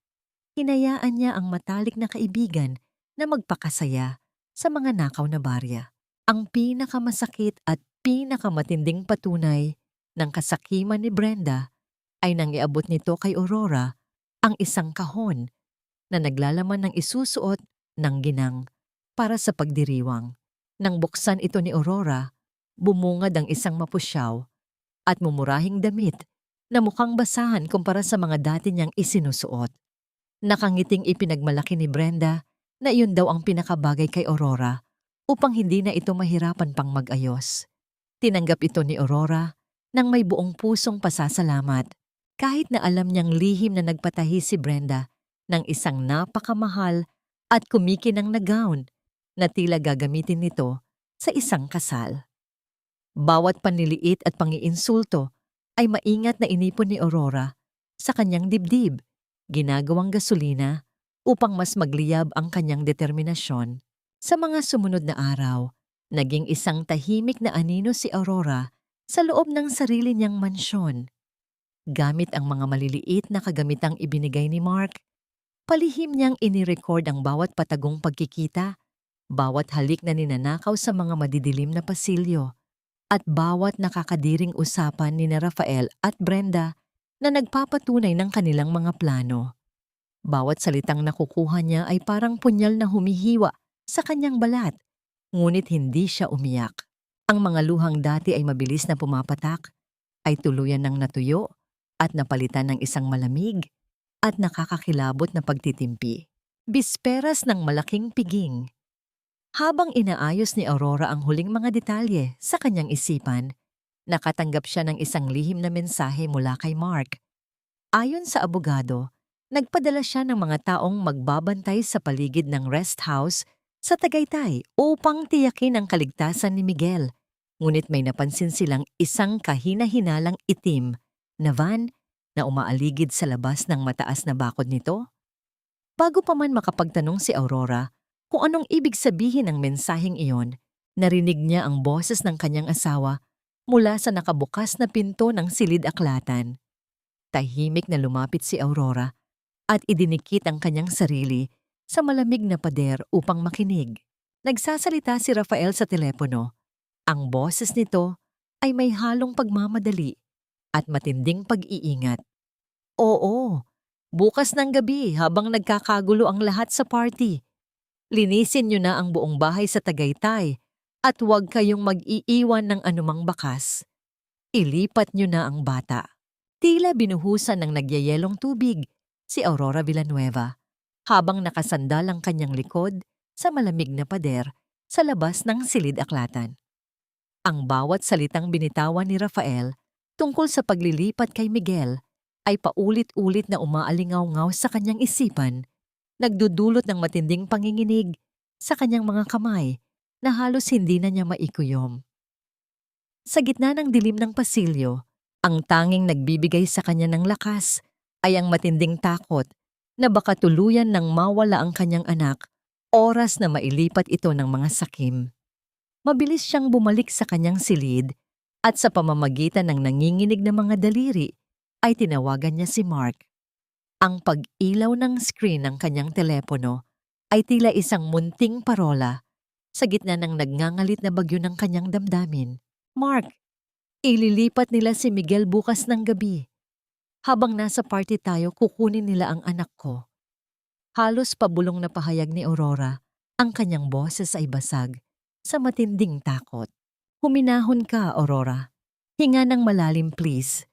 Hinayaan niya ang matalik na kaibigan na magpakasaya sa mga nakaw na barya. Ang pinakamasakit at pinakamatinding patunay ng kasakiman ni Brenda ay nang iabot nito kay Aurora ang isang kahon na naglalaman ng isusuot ng ginang para sa pagdiriwang. Nang buksan ito ni Aurora, bumungad ang isang mapusyaw at mumurahing damit na mukhang basahan kumpara sa mga dati niyang isinusuot. Nakangiting ipinagmalaki ni Brenda na iyon daw ang pinakabagay kay Aurora upang hindi na ito mahirapan pang mag-ayos. Tinanggap ito ni Aurora nang may buong pusong pasasalamat, kahit na alam niyang lihim na nagpatahi si Brenda ng isang napakamahal at kumikinang na gown na tila gagamitin nito sa isang kasal. Bawat panliliit at pangiinsulto ay maingat na inipon ni Aurora sa kanyang dibdib, ginagawang gasolina upang mas magliyab ang kanyang determinasyon. Sa mga sumunod na araw, naging isang tahimik na anino si Aurora sa loob ng sarili niyang mansyon. Gamit ang mga maliliit na kagamitang ibinigay ni Mark, palihim niyang inirecord ang bawat patagong pagkikita, bawat halik na ninanakaw sa mga madidilim na pasilyo, at bawat nakakadiring usapan ni Rafael at Brenda na nagpapatunay ng kanilang mga plano. Bawat salitang nakukuha niya ay parang punyal na humihiwa sa kanyang balat, ngunit hindi siya umiyak. Ang mga luhang dati ay mabilis na pumapatak, ay tuluyan ng natuyo at napalitan ng isang malamig at nakakakilabot na pagtitimpi. Bisperas ng malaking piging. Habang inaayos ni Aurora ang huling mga detalye sa kanyang isipan, nakatanggap siya ng isang lihim na mensahe mula kay Mark. Ayon sa abogado, nagpadala siya ng mga taong magbabantay sa paligid ng rest house sa Tagaytay upang tiyakin ang kaligtasan ni Miguel. Ngunit may napansin silang isang kahina-hinalang itim na van na umaaligid sa labas ng mataas na bakod nito. Bago pa man makapagtanong si Aurora kung anong ibig sabihin ng mensaheng iyon, narinig niya ang boses ng kanyang asawa mula sa nakabukas na pinto ng silid-aklatan. Tahimik na lumapit si Aurora at idinikit ang kanyang sarili sa malamig na pader upang makinig. Nagsasalita si Rafael sa telepono. Ang boses nito ay may halong pagmamadali at matinding pag-iingat. Oo, bukas ng gabi habang nagkakagulo ang lahat sa party. Linisin niyo na ang buong bahay sa Tagaytay at huwag kayong mag-iiwan ng anumang bakas. Ilipat niyo na ang bata. Tila binuhusan ng nagyayelong tubig si Aurora Villanueva habang nakasandal ang kanyang likod sa malamig na pader sa labas ng silid-aklatan. Ang bawat salitang binitawan ni Rafael tungkol sa paglilipat kay Miguel ay paulit-ulit na umaalingaw-ngaw sa kanyang isipan, nagdudulot ng matinding panginginig sa kanyang mga kamay na halos hindi na niya maikuyom. Sa gitna ng dilim ng pasilyo, ang tanging nagbibigay sa kanya ng lakas ay ang matinding takot na baka tuluyan nang mawala ang kanyang anak oras na mailipat ito ng mga sakim. Mabilis siyang bumalik sa kanyang silid at sa pamamagitan ng nanginginig na mga daliri ay tinawagan niya si Mark. Ang pag-ilaw ng screen ng kanyang telepono ay tila isang munting parola sa gitna ng nagngangalit na bagyo ng kanyang damdamin. Mark, ililipat nila si Miguel bukas ng gabi. Habang nasa party tayo, kukunin nila ang anak ko. Halos pabulong na pahayag ni Aurora, ang kanyang boses ay basag sa matinding takot. Huminahon ka, Aurora. Hinga ng malalim, please.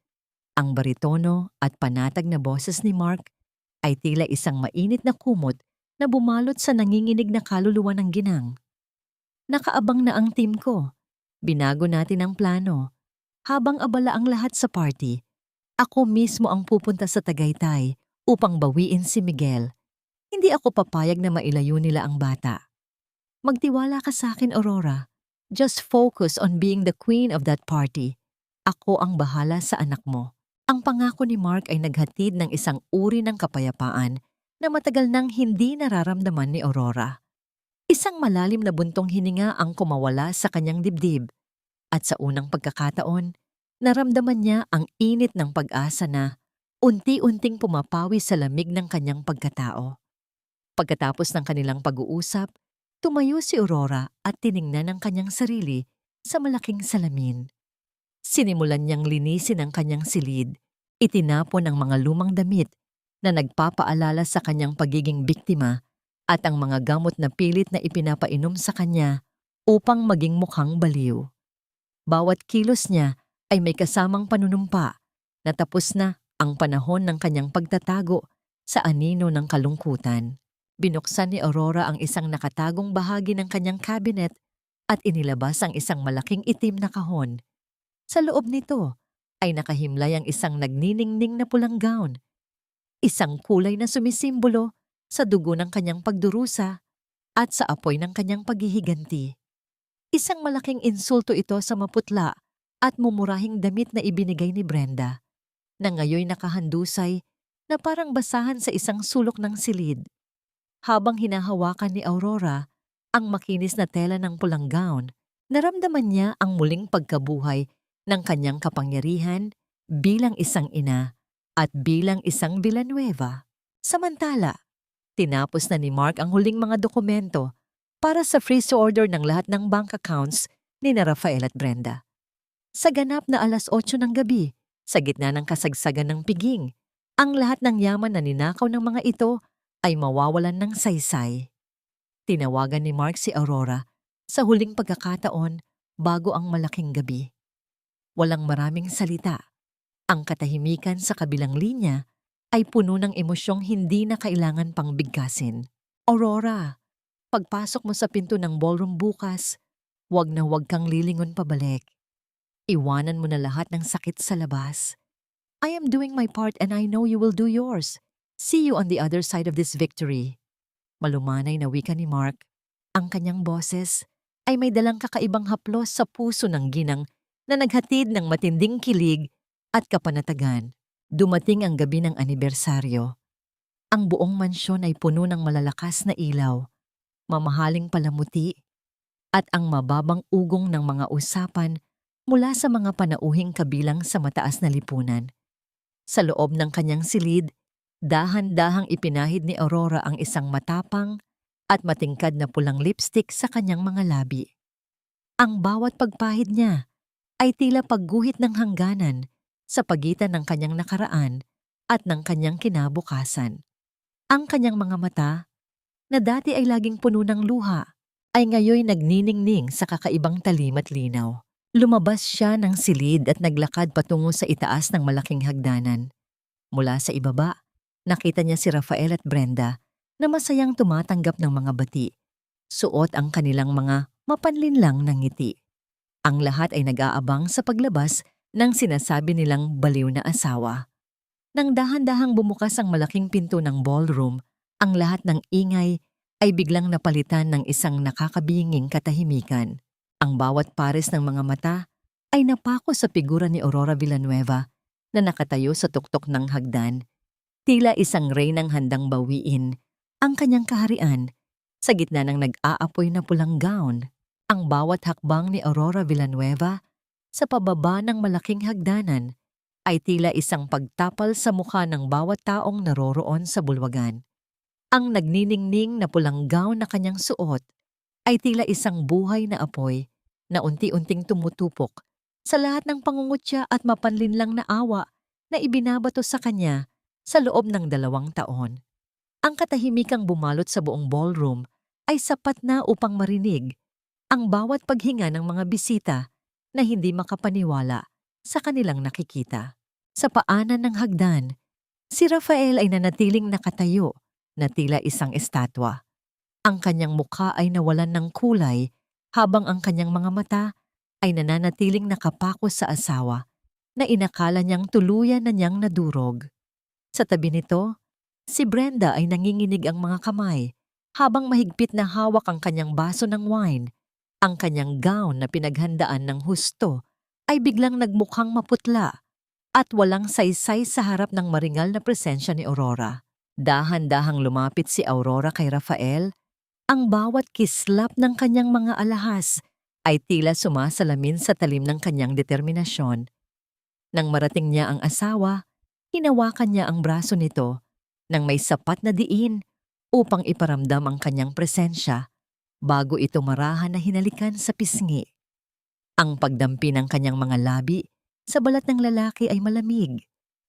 Ang baritono at panatag na boses ni Mark ay tila isang mainit na kumot na bumalot sa nanginginig na kaluluwa ng ginang. Nakaabang na ang team ko. Binago natin ang plano. Habang abala ang lahat sa party, ako mismo ang pupunta sa Tagaytay upang bawiin si Miguel. Hindi ako papayag na mailayo nila ang bata. Magtiwala ka sa akin, Aurora. Just focus on being the queen of that party. Ako ang bahala sa anak mo. Ang pangako ni Mark ay naghatid ng isang uri ng kapayapaan na matagal nang hindi nararamdaman ni Aurora. Isang malalim na buntong hininga ang kumawala sa kanyang dibdib. At sa unang pagkakataon, naramdaman niya ang init ng pag-asa na unti-unting pumapawi sa lamig ng kanyang pagkatao. Pagkatapos ng kanilang pag-uusap, tumayo si Aurora at tiningnan ang kanyang sarili sa malaking salamin. Sinimulan niyang linisin ang kanyang silid, itinapon ang mga lumang damit na nagpapaalala sa kanyang pagiging biktima at ang mga gamot na pilit na ipinapainom sa kanya upang maging mukhang baliw. Bawat kilos niya ay may kasamang panunumpa na tapos na ang panahon ng kanyang pagtatago sa anino ng kalungkutan. Binuksan ni Aurora ang isang nakatagong bahagi ng kanyang cabinet at inilabas ang isang malaking itim na kahon. Sa loob nito ay nakahimlay ang isang nagniningning na pulang gown, isang kulay na sumisimbolo sa dugo ng kanyang pagdurusa at sa apoy ng kanyang paghihiganti. Isang malaking insulto ito sa maputla at mumurahing damit na ibinigay ni Brenda, na ngayoy nakahandusay na parang basahan sa isang sulok ng silid. Habang hinahawakan ni Aurora ang makinis na tela ng pulang gown, naramdaman niya ang muling pagkabuhay ng kanyang kapangyarihan bilang isang ina at bilang isang Villanueva. Samantala, tinapos na ni Mark ang huling mga dokumento para sa freeze order ng lahat ng bank accounts ni Rafael at Brenda. Sa ganap na 8:00 ng gabi, sa gitna ng kasagsagan ng piging, ang lahat ng yaman na ninakaw ng mga ito ay mawawalan ng saysay. Tinawagan ni Mark si Aurora sa huling pagkakataon bago ang malaking gabi. Walang maraming salita. Ang katahimikan sa kabilang linya ay puno ng emosyong hindi na kailangan pang bigkasin. Aurora, pagpasok mo sa pinto ng ballroom bukas, wag na wag kang lilingon pabalik. Iwanan mo na lahat ng sakit sa labas. I am doing my part and I know you will do yours. See you on the other side of this victory. Malumanay na wika ni Mark. Ang kanyang boses ay may dalang kakaibang haplos sa puso ng ginang na naghatid ng matinding kilig at kapanatagan. Dumating ang gabi ng anibersaryo. Ang buong mansyon ay puno ng malalakas na ilaw, mamahaling palamuti, at ang mababang ugong ng mga usapan mula sa mga panauhing kabilang sa mataas na lipunan. Sa loob ng kanyang silid, dahan-dahang ipinahid ni Aurora ang isang matapang at matingkad na pulang lipstick sa kanyang mga labi. Ang bawat pagpahid niya ay tila pagguhit ng hangganan sa pagitan ng kanyang nakaraan at ng kanyang kinabukasan. Ang kanyang mga mata, na dati ay laging puno ng luha, ay ngayoy nagniningning sa kakaibang talim at linaw. Lumabas siya ng silid at naglakad patungo sa itaas ng malaking hagdanan. Mula sa ibaba, nakita niya si Rafael at Brenda na masayang tumatanggap ng mga bati Suot ang kanilang mga mapanlinlang na ngiti. Ang lahat ay nag-aabang sa paglabas ng sinasabi nilang baliw na asawa. Nang dahan-dahang bumukas ang malaking pinto ng ballroom, ang lahat ng ingay ay biglang napalitan ng isang nakakabinging katahimikan. Ang bawat pares ng mga mata ay napako sa figura ni Aurora Villanueva na nakatayo sa tuktok ng hagdan, tila isang reynang handang bawiin ang kanyang kaharian sa gitna ng nag-aapoy na pulang gown. Ang bawat hakbang ni Aurora Villanueva sa pababa ng malaking hagdanan ay tila isang pagtapal sa mukha ng bawat taong naroroon sa bulwagan. Ang nagniningning na pulang gown na kanyang suot ay tila isang buhay na apoy na unti-unting tumutupok sa lahat ng pangungutya at mapanlinlang na awa na ibinabato sa kanya sa loob ng 2 taon. Ang katahimikang bumalot sa buong ballroom ay sapat na upang marinig ang bawat paghinga ng mga bisita na hindi makapaniwala sa kanilang nakikita. Sa paanan ng hagdan, si Rafael ay nanatiling nakatayo na tila isang estatwa. Ang kanyang mukha ay nawalan ng kulay habang ang kanyang mga mata ay nananatiling nakapako sa asawa na inakala niyang tuluyan na niyang nadurog. Sa tabi nito, si Brenda ay nanginginig ang mga kamay habang mahigpit na hawak ang kanyang baso ng wine. Ang kanyang gown na pinaghandaan ng husto ay biglang nagmukhang maputla at walang saysay sa harap ng maringal na presensya ni Aurora. Dahan-dahang lumapit si Aurora kay Rafael. Ang bawat kislap ng kanyang mga alahas ay tila sumasalamin sa talim ng kanyang determinasyon. Nang marating niya ang asawa, hinawakan niya ang braso nito nang may sapat na diin upang iparamdam ang kanyang presensya bago ito marahan na hinalikan sa pisngi. Ang pagdampi ng kanyang mga labi sa balat ng lalaki ay malamig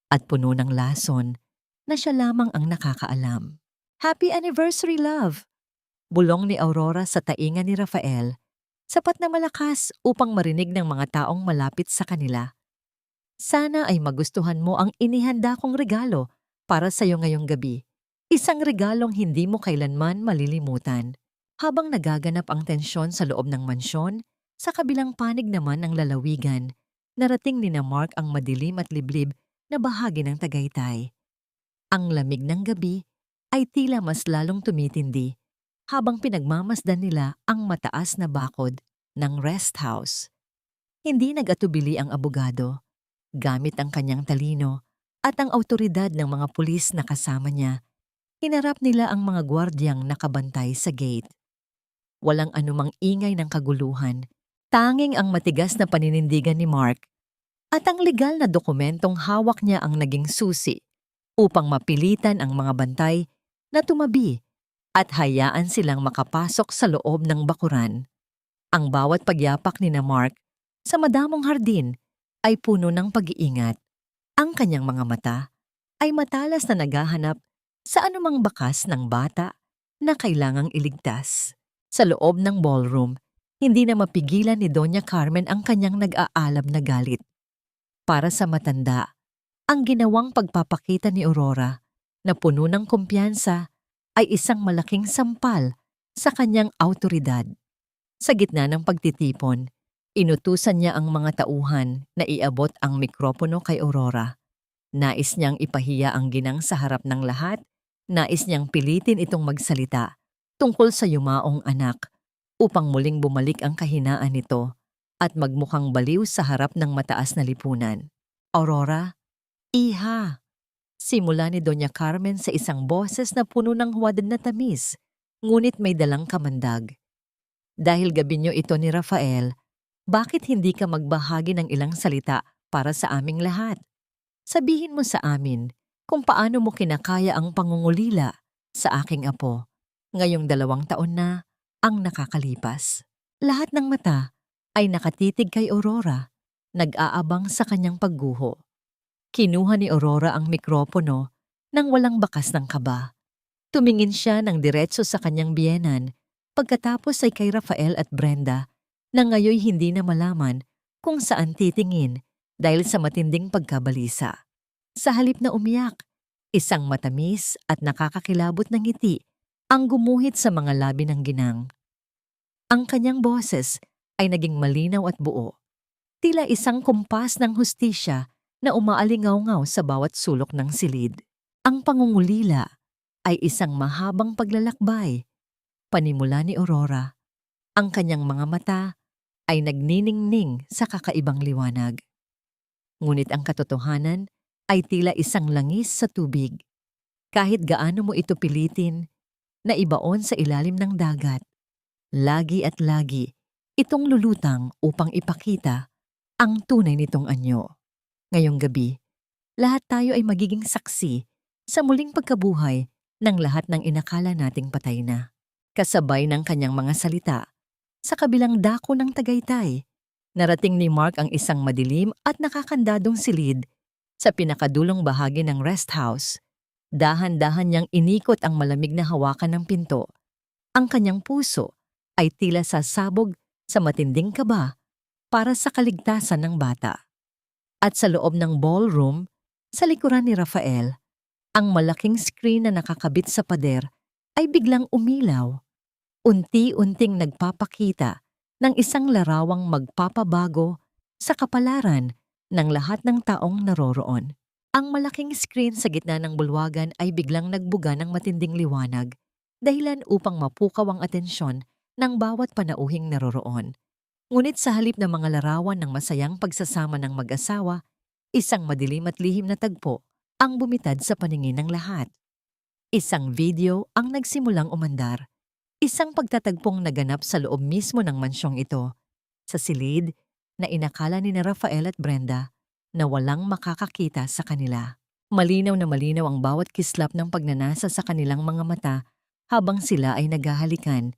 at puno ng lason na siya lamang ang nakakaalam. "Happy anniversary, love!" Bulong ni Aurora sa tainga ni Rafael, sapat na malakas upang marinig ng mga taong malapit sa kanila. "Sana ay magustuhan mo ang inihanda kong regalo para sa iyo ngayong gabi. Isang regalong hindi mo kailanman malilimutan." Habang nagaganap ang tensyon sa loob ng mansyon, sa kabilang panig naman ng lalawigan, narating ni na Mark ang madilim at liblib na bahagi ng Tagaytay. Ang lamig ng gabi ay tila mas lalong tumitindi habang pinagmamasdan nila ang mataas na bakod ng rest house. Hindi nag-atubili ang abogado, gamit ang kanyang talino at ang awtoridad ng mga pulis na kasama niya. Hinarap nila ang mga gwardyang nakabantay sa gate. Walang anumang ingay ng kaguluhan, tanging ang matigas na paninindigan ni Mark at ang legal na dokumentong hawak niya ang naging susi upang mapilitan ang mga bantay na tumabi at hayaan silang makapasok sa loob ng bakuran. Ang bawat pagyapak ni na Mark sa madamong hardin ay puno ng pag-iingat. Ang kanyang mga mata ay matalas na naghahanap sa anumang bakas ng bata na kailangang iligtas. Sa loob ng ballroom, hindi na mapigilan ni Doña Carmen ang kanyang nag-aalab na galit. Para sa matanda, ang ginawang pagpapakita ni Aurora na puno ng kumpiyansa ay isang malaking sampal sa kanyang awtoridad. Sa gitna ng pagtitipon, inutusan niya ang mga tauhan na iabot ang mikropono kay Aurora. Nais niyang ipahiya ang ginang sa harap ng lahat, nais niyang pilitin itong magsalita tungkol sa yumaong anak upang muling bumalik ang kahinaan nito at magmukhang baliw sa harap ng mataas na lipunan. "Aurora, iha," simula ni Doña Carmen sa isang boses na puno ng huwad na tamis, ngunit may dalang kamandag. "Dahil gabi niyo ito ni Rafael, bakit hindi ka magbahagi ng ilang salita para sa aming lahat? Sabihin mo sa amin kung paano mo kinakaya ang pangungulila sa aking apo. Ngayong 2 taon na ang nakakalipas." Lahat ng mata ay nakatitig kay Aurora, nag-aabang sa kanyang pagguho. Kinuha ni Aurora ang mikropono nang walang bakas ng kaba. Tumingin siya ng diretso sa kanyang biyenan, pagkatapos ay kay Rafael at Brenda na ngayoy hindi na malaman kung saan titingin dahil sa matinding pagkabalisa. Sa halip na umiyak, isang matamis at nakakakilabot na ngiti ang gumuhit sa mga labi ng ginang. Ang kanyang boses ay naging malinaw at buo. Tila isang kumpas ng hustisya na umaalingaw-ngaw sa bawat sulok ng silid. Ang pangungulila ay isang mahabang paglalakbay. Panimula ni Aurora. Ang kanyang mga mata ay nagniningning sa kakaibang liwanag. Ngunit ang katotohanan ay tila isang langis sa tubig. Kahit gaano mo ito pilitin, na ibaon sa ilalim ng dagat. Lagi at lagi, itong lulutang upang ipakita ang tunay nitong anyo. Ngayong gabi, lahat tayo ay magiging saksi sa muling pagkabuhay ng lahat ng inakala nating patay na. Kasabay ng kanyang mga salita, sa kabilang dako ng Tagaytay, narating ni Mark ang isang madilim at nakakandadong silid sa pinakadulong bahagi ng rest house. Dahan-dahan niyang inikot ang malamig na hawakan ng pinto. Ang kanyang puso ay tila sasabog sa matinding kaba para sa kaligtasan ng bata. At sa loob ng ballroom, sa likuran ni Rafael, ang malaking screen na nakakabit sa pader ay biglang umilaw. Unti-unting nagpapakita ng isang larawang magpapabago sa kapalaran ng lahat ng taong naroroon. Ang malaking screen sa gitna ng bulwagan ay biglang nagbuga ng matinding liwanag, dahilan upang mapukaw ang atensyon ng bawat panauhing naroroon. Ngunit sa halip ng mga larawan ng masayang pagsasama ng mag-asawa, isang madilim at lihim na tagpo ang bumitad sa paningin ng lahat. Isang video ang nagsimulang umandar. Isang pagtatagpong naganap sa loob mismo ng mansyong ito, sa silid na inakala ni Rafael at Brenda na walang makakakita sa kanila. Malinaw na malinaw ang bawat kislap ng pagnanasa sa kanilang mga mata habang sila ay naghahalikan,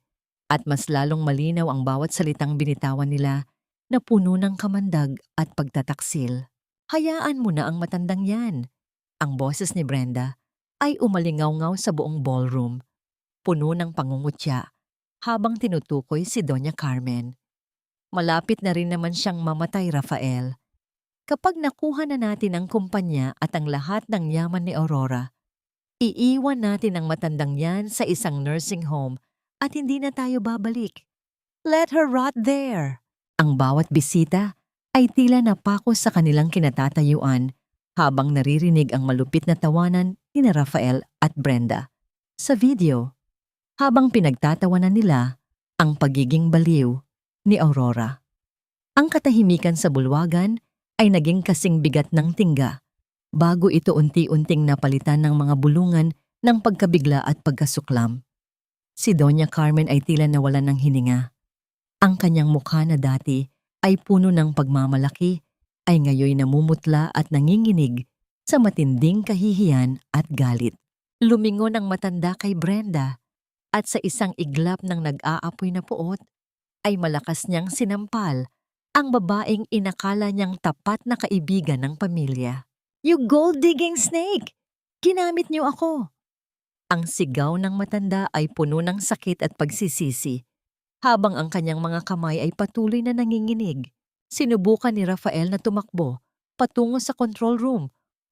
at mas lalong malinaw ang bawat salitang binitawan nila na puno ng kamandag at pagtataksil. Hayaan mo na ang matandang yan. Ang boses ni Brenda ay umalingaw-ngaw sa buong ballroom, puno ng pangungutya, habang tinutukoy si Doña Carmen. Malapit na rin naman siyang mamatay, Rafael. Kapag nakuha na natin ang kumpanya at ang lahat ng yaman ni Aurora, iiwan natin ang matandang yan sa isang nursing home at hindi na tayo babalik. Let her rot there. Ang bawat bisita ay tila napako sa kanilang kinatatayuan habang naririnig ang malupit na tawanan ni Rafael at Brenda. Sa video, habang pinagtatawanan nila ang pagiging baliw ni Aurora. Ang katahimikan sa bulwagan ay naging kasing bigat ng tingga bago ito unti-unting napalitan ng mga bulungan ng pagkabigla at pagkasuklam. Si Doña Carmen ay tila nawalan ng hininga. Ang kanyang mukha na dati ay puno ng pagmamalaki ay ngayoy namumutla at nanginginig sa matinding kahihiyan at galit. Lumingon ang matanda kay Brenda at sa isang iglap ng nag-aapoy na puot ay malakas niyang sinampal ang babaeng inakala niyang tapat na kaibigan ng pamilya. You gold-digging snake! Ginamit niyo ako! Ang sigaw ng matanda ay puno ng sakit at pagsisisi, habang ang kanyang mga kamay ay patuloy na nanginginig. Sinubukan ni Rafael na tumakbo patungo sa control room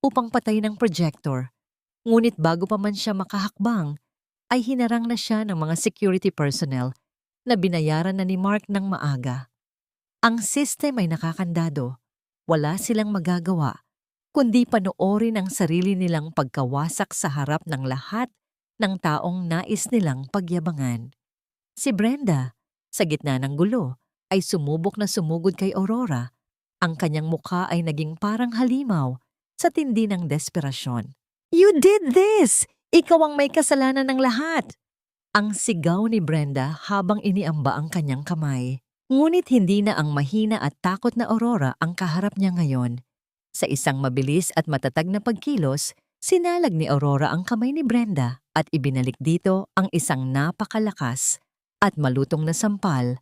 upang patayin ang projector. Ngunit bago pa man siya makahakbang, ay hinarang na siya ng mga security personnel na binayaran na ni Mark ng maaga. Ang system ay nakakandado. Wala silang magagawa, kundi panoorin ang sarili nilang pagkawasak sa harap ng lahat ng taong nais nilang pagyabangan. Si Brenda, sa gitna ng gulo, ay sumubok na sumugod kay Aurora. Ang kanyang mukha ay naging parang halimaw sa tindi ng desperasyon. You did this! Ikaw ang may kasalanan ng lahat! Ang sigaw ni Brenda habang iniamba ang kanyang kamay. Ngunit hindi na ang mahina at takot na Aurora ang kaharap niya ngayon. Sa isang mabilis at matatag na pagkilos, sinalag ni Aurora ang kamay ni Brenda at ibinalik dito ang isang napakalakas at malutong na sampal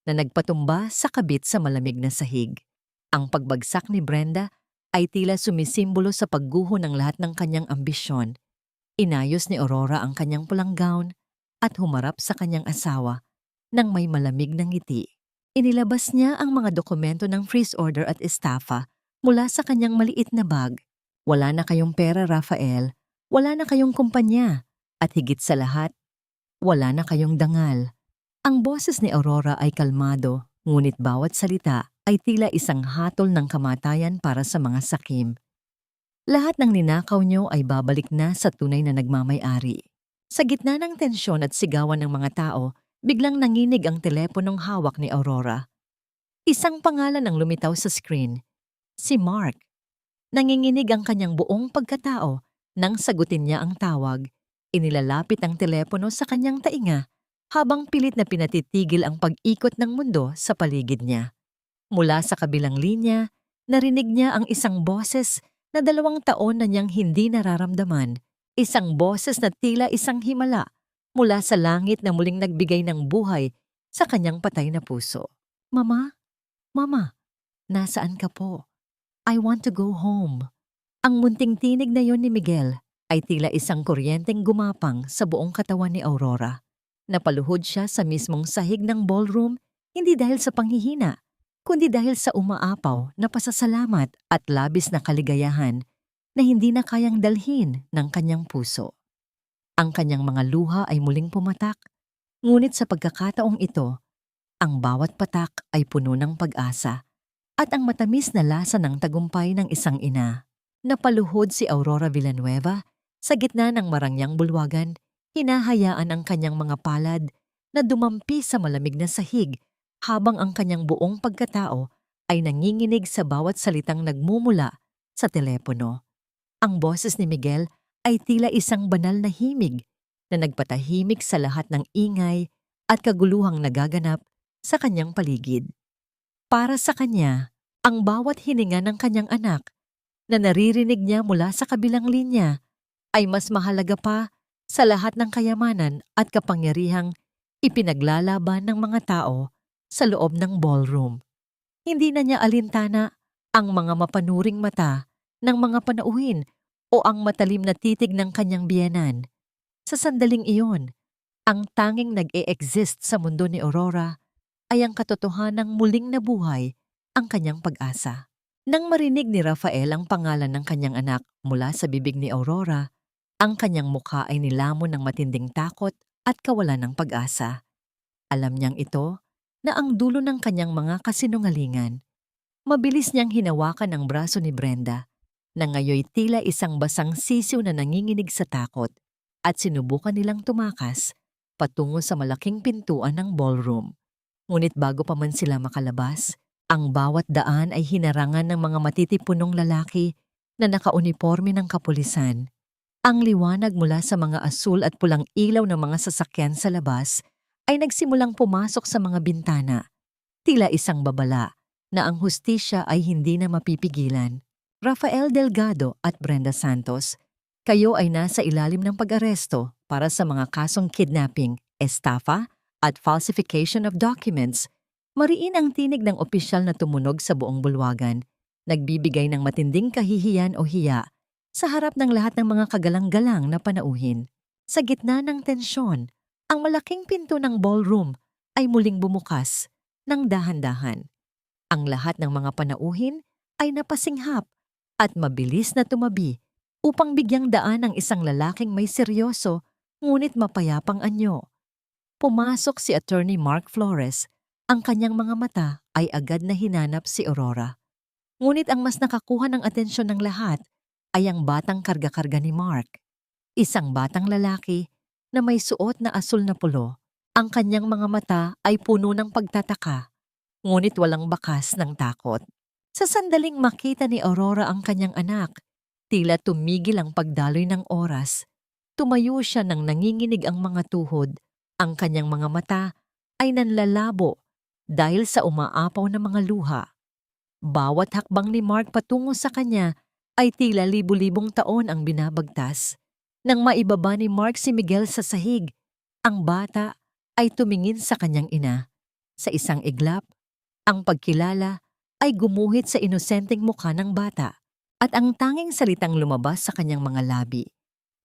na nagpatumba sa kabit sa malamig na sahig. Ang pagbagsak ni Brenda ay tila sumisimbolo sa pagguho ng lahat ng kanyang ambisyon. Inayos ni Aurora ang kanyang pulang gown at humarap sa kanyang asawa nang may malamig na ngiti. Inilabas niya ang mga dokumento ng freeze order at estafa mula sa kanyang maliit na bag. Wala na kayong pera, Rafael. Wala na kayong kumpanya. At higit sa lahat, wala na kayong dangal. Ang boses ni Aurora ay kalmado, ngunit bawat salita ay tila isang hatol ng kamatayan para sa mga sakim. Lahat ng ninakaw niyo ay babalik na sa tunay na nagmamay-ari. Sa gitna ng tensyon at sigawan ng mga tao, biglang nanginig ang teleponong hawak ni Aurora. Isang pangalan ang lumitaw sa screen, si Mark. Nanginginig ang kanyang buong pagkatao nang sagutin niya ang tawag. Inilalapit ang telepono sa kanyang tainga habang pilit na pinatitigil ang pag-ikot ng mundo sa paligid niya. Mula sa kabilang linya, narinig niya ang isang boses na 2 taon na niyang hindi nararamdaman. Isang boses na tila isang himala mula sa langit na muling nagbigay ng buhay sa kanyang patay na puso. Mama? Mama, nasaan ka po? I want to go home. Ang munting tinig na yon ni Miguel ay tila isang kuryenteng gumapang sa buong katawan ni Aurora. Napaluhod siya sa mismong sahig ng ballroom, hindi dahil sa panghihina, kundi dahil sa umaapaw na pasasalamat at labis na kaligayahan na hindi na kayang dalhin ng kanyang puso. Ang kanyang mga luha ay muling pumatak, ngunit sa pagkakataong ito, ang bawat patak ay puno ng pag-asa at ang matamis na lasa ng tagumpay ng isang ina. Napaluhod si Aurora Villanueva sa gitna ng marangyang bulwagan, hinahayaan ang kanyang mga palad na dumampi sa malamig na sahig habang ang kanyang buong pagkatao ay nanginginig sa bawat salitang nagmumula sa telepono. Ang boses ni Miguel ay tila isang banal na himig na nagpatahimik sa lahat ng ingay at kaguluhang nagaganap sa kanyang paligid. Para sa kanya, ang bawat hininga ng kanyang anak na naririnig niya mula sa kabilang linya ay mas mahalaga pa sa lahat ng kayamanan at kapangyarihang ipinaglalaban ng mga tao sa loob ng ballroom. Hindi na niya alintana ang mga mapanuring mata ng mga panauhin o ang matalim na titig ng kanyang biyenan. Sa sandaling iyon, ang tanging nag-e-exist sa mundo ni Aurora ay ang katotohanang muling nabuhay ang kanyang pag-asa. Nang marinig ni Rafael ang pangalan ng kanyang anak mula sa bibig ni Aurora, ang kanyang mukha ay nilamon ng matinding takot at kawalan ng pag-asa. Alam niyang ito na ang dulo ng kanyang mga kasinungalingan. Mabilis niyang hinawakan ang braso ni Brenda, na ngayoy tila isang basang sisiw na nanginginig sa takot, at sinubukan nilang tumakas patungo sa malaking pintuan ng ballroom. Ngunit bago pa man sila makalabas, ang bawat daan ay hinarangan ng mga matitipunong lalaki na nakauniporme ng kapulisan. Ang liwanag mula sa mga asul at pulang ilaw ng mga sasakyan sa labas ay nagsimulang pumasok sa mga bintana. Tila isang babala na ang hustisya ay hindi na mapipigilan. Rafael Delgado at Brenda Santos, kayo ay nasa ilalim ng pag-aresto para sa mga kasong kidnapping, estafa at falsification of documents. Mariin ang tinig ng opisyal na tumunog sa buong bulwagan, nagbibigay ng matinding kahihiyan o hiya sa harap ng lahat ng mga kagalang-galang na panauhin. Sa gitna ng tensyon, ang malaking pinto ng ballroom ay muling bumukas ng dahan-dahan. Ang lahat ng mga panauhin ay napasinghap at mabilis na tumabi upang bigyang daan ang isang lalaking may seryoso ngunit mapayapang anyo. Pumasok si Attorney Mark Flores. Ang kanyang mga mata ay agad na hinanap si Aurora. Ngunit ang mas nakakuha ng atensyon ng lahat ay ang batang karga-karga ni Mark. Isang batang lalaki na may suot na asul na pulo. Ang kanyang mga mata ay puno ng pagtataka, ngunit walang bakas ng takot. Sa sandaling makita ni Aurora ang kanyang anak, tila tumigil ang pagdaloy ng oras. Tumayo siya nang nanginginig ang mga tuhod. Ang kanyang mga mata ay nanlalabo dahil sa umaapaw na mga luha. Bawat hakbang ni Mark patungo sa kanya ay tila libu-libong taon ang binabagtas. Nang maibaba ni Mark si Miguel sa sahig, ang bata ay tumingin sa kanyang ina. Sa isang iglap, ang pagkilala ay gumuhit sa inosenteng mukha ng bata at ang tanging salitang lumabas sa kanyang mga labi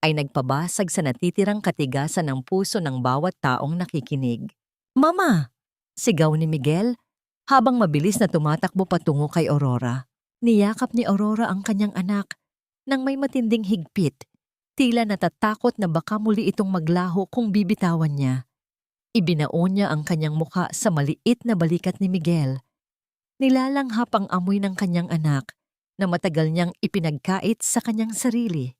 ay nagpabasag sa natitirang katigasan ng puso ng bawat taong nakikinig. "Mama!" sigaw ni Miguel habang mabilis na tumatakbo patungo kay Aurora. Niyakap ni Aurora ang kanyang anak nang may matinding higpit, tila natatakot na baka muli itong maglaho kung bibitawan niya. Ibinaon niya ang kanyang muka sa maliit na balikat ni Miguel. Nilalanghap ang amoy ng kanyang anak na matagal niyang ipinagkait sa kanyang sarili.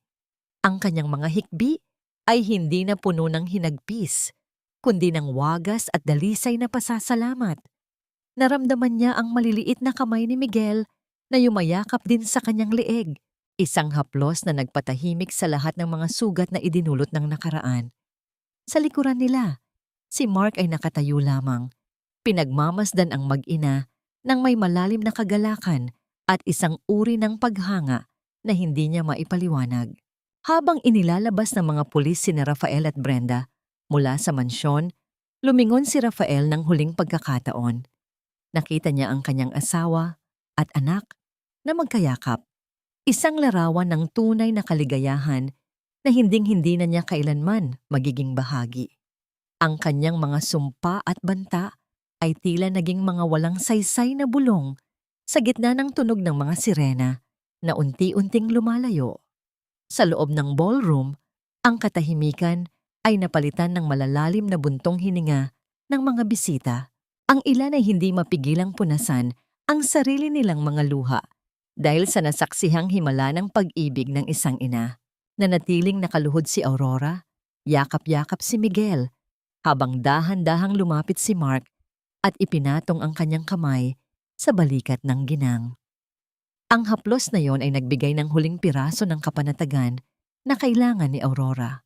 Ang kanyang mga hikbi ay hindi na puno ng hinagpis, kundi ng wagas at dalisay na pasasalamat. Naramdaman niya ang maliliit na kamay ni Miguel na yumayakap din sa kanyang leeg, isang haplos na nagpatahimik sa lahat ng mga sugat na idinulot ng nakaraan. Sa likuran nila, si Mark ay nakatayo lamang. Pinagmamasdan ang mag-ina ng may malalim na kagalakan at isang uri ng paghanga na hindi niya maipaliwanag. Habang inilalabas ng mga pulis sina Rafael at Brenda mula sa mansyon, lumingon si Rafael ng huling pagkakataon. Nakita niya ang kanyang asawa at anak na magkayakap. Isang larawan ng tunay na kaligayahan na hinding-hindi na niya kailanman magiging bahagi. Ang kanyang mga sumpa at banta ay tila naging mga walang saysay na bulong sa gitna ng tunog ng mga sirena na unti-unting lumalayo. Sa loob ng ballroom, ang katahimikan ay napalitan ng malalalim na buntong hininga ng mga bisita. Ang ilan ay hindi mapigilang punasan ang sarili nilang mga luha dahil sa nasaksihang himala ng pag-ibig ng isang ina. Nanatiling nakaluhod si Aurora, yakap-yakap si Miguel, habang dahan-dahang lumapit si Mark at ipinatong ang kanyang kamay sa balikat ng ginang. Ang haplos na yon ay nagbigay ng huling piraso ng kapanatagan na kailangan ni Aurora.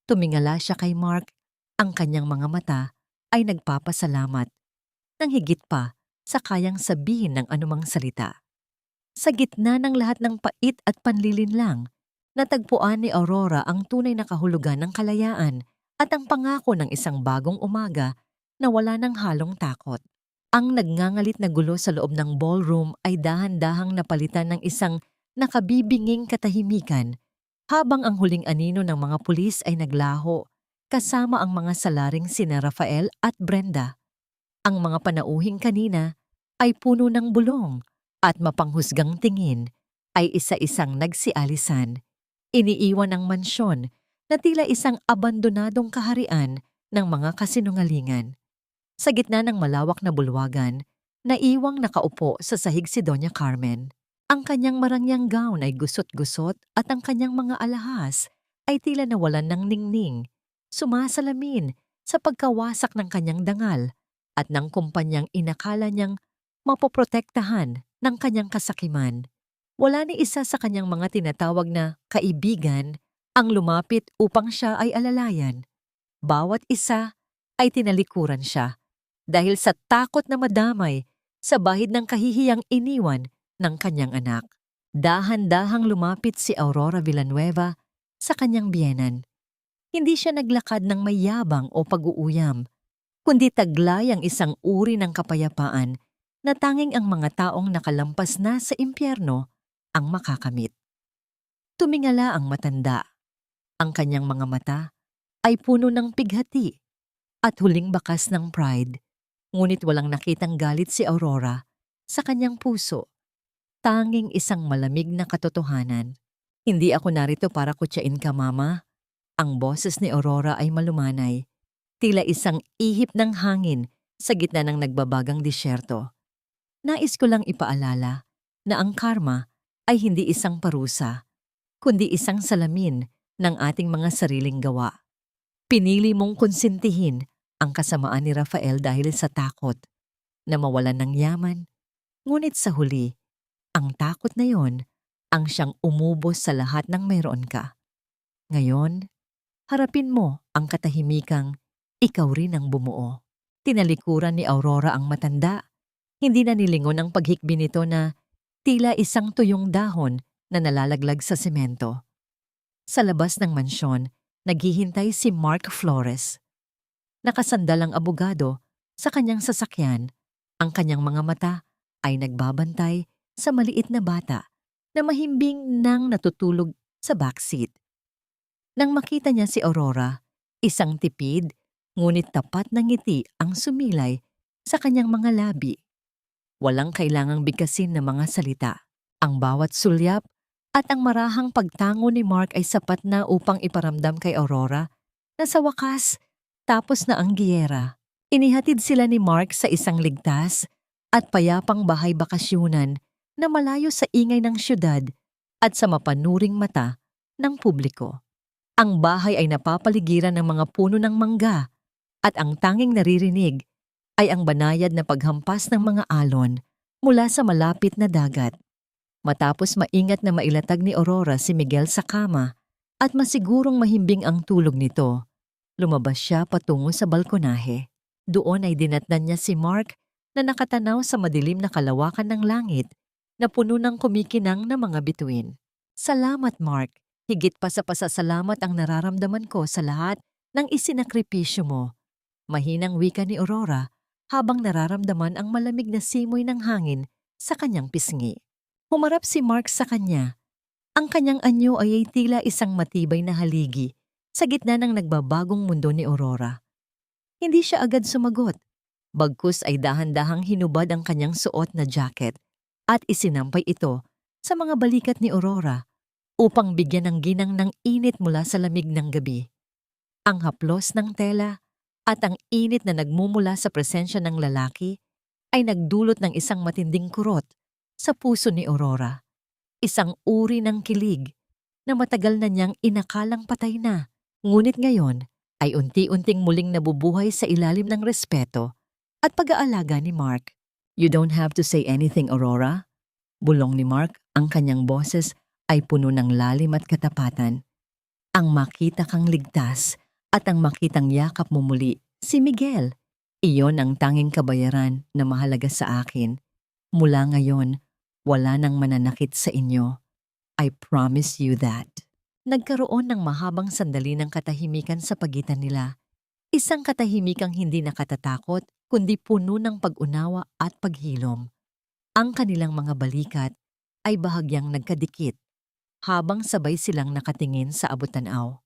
Tumingala siya kay Mark, ang kanyang mga mata ay nagpapasalamat, nang higit pa sa kayang sabihin ng anumang salita. Sa gitna ng lahat ng pait at panlilinlang, natagpuan ni Aurora ang tunay na kahulugan ng kalayaan at ang pangako ng isang bagong umaga na wala ng halong takot. Ang nagngangalit na gulo sa loob ng ballroom ay dahan-dahang napalitan ng isang nakabibinging katahimikan habang ang huling anino ng mga pulis ay naglaho kasama ang mga salaring sina Rafael at Brenda. Ang mga panauhing kanina ay puno ng bulong at mapanghusgang tingin ay isa-isang nagsialisan. Iniiwan ang mansyon na tila isang abandonadong kaharian ng mga kasinungalingan. Sa gitna ng malawak na bulwagan, naiwang nakaupo sa sahig si Doña Carmen. Ang kanyang marangyang gown ay gusot-gusot at ang kanyang mga alahas ay tila nawalan ng ningning, sumasalamin sa pagkawasak ng kanyang dangal at ng kumpanyang inakala niyang mapoprotektahan ng kanyang kasakiman. Wala ni isa sa kanyang mga tinatawag na kaibigan ang lumapit upang siya ay alalayan. Bawat isa ay tinalikuran siya dahil sa takot na madamay sa bahid ng kahihiyang iniwan ng kanyang anak. Dahan-dahang lumapit si Aurora Villanueva sa kanyang biyenan. Hindi siya naglakad ng mayabang o pag-uuyam, kundi taglay ang isang uri ng kapayapaan na tanging ang mga taong nakalampas na sa impyerno ang makakamit. Tumingala ang matanda. Ang kanyang mga mata ay puno ng pighati at huling bakas ng pride. Ngunit walang nakitang galit si Aurora sa kanyang puso. Tanging isang malamig na katotohanan. Hindi ako narito para kutyain ka, Mama. Ang boses ni Aurora ay malumanay, tila isang ihip ng hangin sa gitna ng nagbabagang disyerto. Nais ko lang ipaalala na ang karma ay hindi isang parusa, kundi isang salamin ng ating mga sariling gawa. Pinili mong konsintihin ang kasamaan ni Rafael dahil sa takot na mawalan ng yaman, ngunit sa huli, ang takot na yon ang siyang umubos sa lahat ng mayroon ka. Ngayon, harapin mo ang katahimikang ikaw rin ang bumuo. Tinalikuran ni Aurora ang matanda. Hindi na nilingon ang paghikbi nito na tila isang tuyong dahon na nalalaglag sa semento. Sa labas ng mansyon, naghihintay si Mark Flores. Nakasandal ang abogado sa kanyang sasakyan. Ang kanyang mga mata ay nagbabantay sa maliit na bata na mahimbing nang natutulog sa backseat. Nang makita niya si Aurora, isang tipid ngunit tapat na ngiti ang sumilay sa kanyang mga labi. Walang kailangang bigkasin na mga salita. Ang bawat sulyap at ang marahang pagtango ni Mark ay sapat na upang iparamdam kay Aurora na sa wakas Tapos na ang giyera. Inihatid sila ni Mark sa isang ligtas at payapang bahay bakasyunan na malayo sa ingay ng syudad at sa mapanuring mata ng publiko. Ang bahay ay napapaligiran ng mga puno ng mangga at ang tanging naririnig ay ang banayad na paghampas ng mga alon mula sa malapit na dagat. Matapos maingat na mailatag ni Aurora si Miguel sa kama at masigurong mahimbing ang tulog nito, lumabas siya patungo sa balkonahe. Doon ay dinatnan niya si Mark na nakatanaw sa madilim na kalawakan ng langit na puno ng kumikinang na mga bituin. Salamat, Mark. Higit pa sa pasasalamat ang nararamdaman ko sa lahat ng isinakripisyo mo. Mahinang wika ni Aurora habang nararamdaman ang malamig na simoy ng hangin sa kanyang pisngi. Humarap si Mark sa kanya. Ang kanyang anyo ay tila isang matibay na haligi sa gitna ng nagbabagong mundo ni Aurora. Hindi siya agad sumagot. Bagkus ay dahan-dahang hinubad ang kanyang suot na jacket at isinampay ito sa mga balikat ni Aurora upang bigyan ng ginang ng init mula sa lamig ng gabi. Ang haplos ng tela at ang init na nagmumula sa presensya ng lalaki ay nagdulot ng isang matinding kurot sa puso ni Aurora. Isang uri ng kilig na matagal na niyang inakalang patay na, ngunit ngayon ay unti-unting muling nabubuhay sa ilalim ng respeto at pag-aalaga ni Mark. You don't have to say anything, Aurora. Bulong ni Mark, ang kanyang boses ay puno ng lalim at katapatan. Ang makita kang ligtas at ang makitang yakap mo muli, si Miguel. Iyon ang tanging kabayaran na mahalaga sa akin. Mula ngayon, wala nang mananakit sa inyo. I promise you that. Nagkaroon ng mahabang sandali ng katahimikan sa pagitan nila. Isang katahimikang hindi nakatatakot, kundi puno ng pag-unawa at paghilom. Ang kanilang mga balikat ay bahagyang nagkadikit, habang sabay silang nakatingin sa abot-tanaw.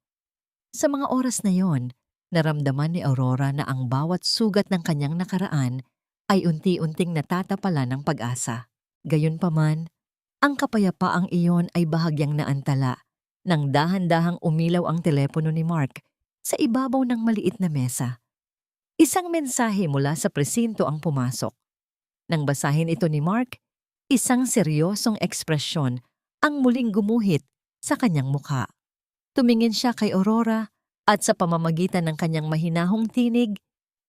Sa mga oras na yon, naramdaman ni Aurora na ang bawat sugat ng kanyang nakaraan ay unti-unting natatapalan ng pag-asa. Gayunpaman, ang kapayapaang iyon ay bahagyang naantala nang dahan-dahang umilaw ang telepono ni Mark sa ibabaw ng maliit na mesa. Isang mensahe mula sa presinto ang pumasok. Nang basahin ito ni Mark, isang seryosong ekspresyon ang muling gumuhit sa kanyang mukha. Tumingin siya kay Aurora at sa pamamagitan ng kanyang mahinahong tinig,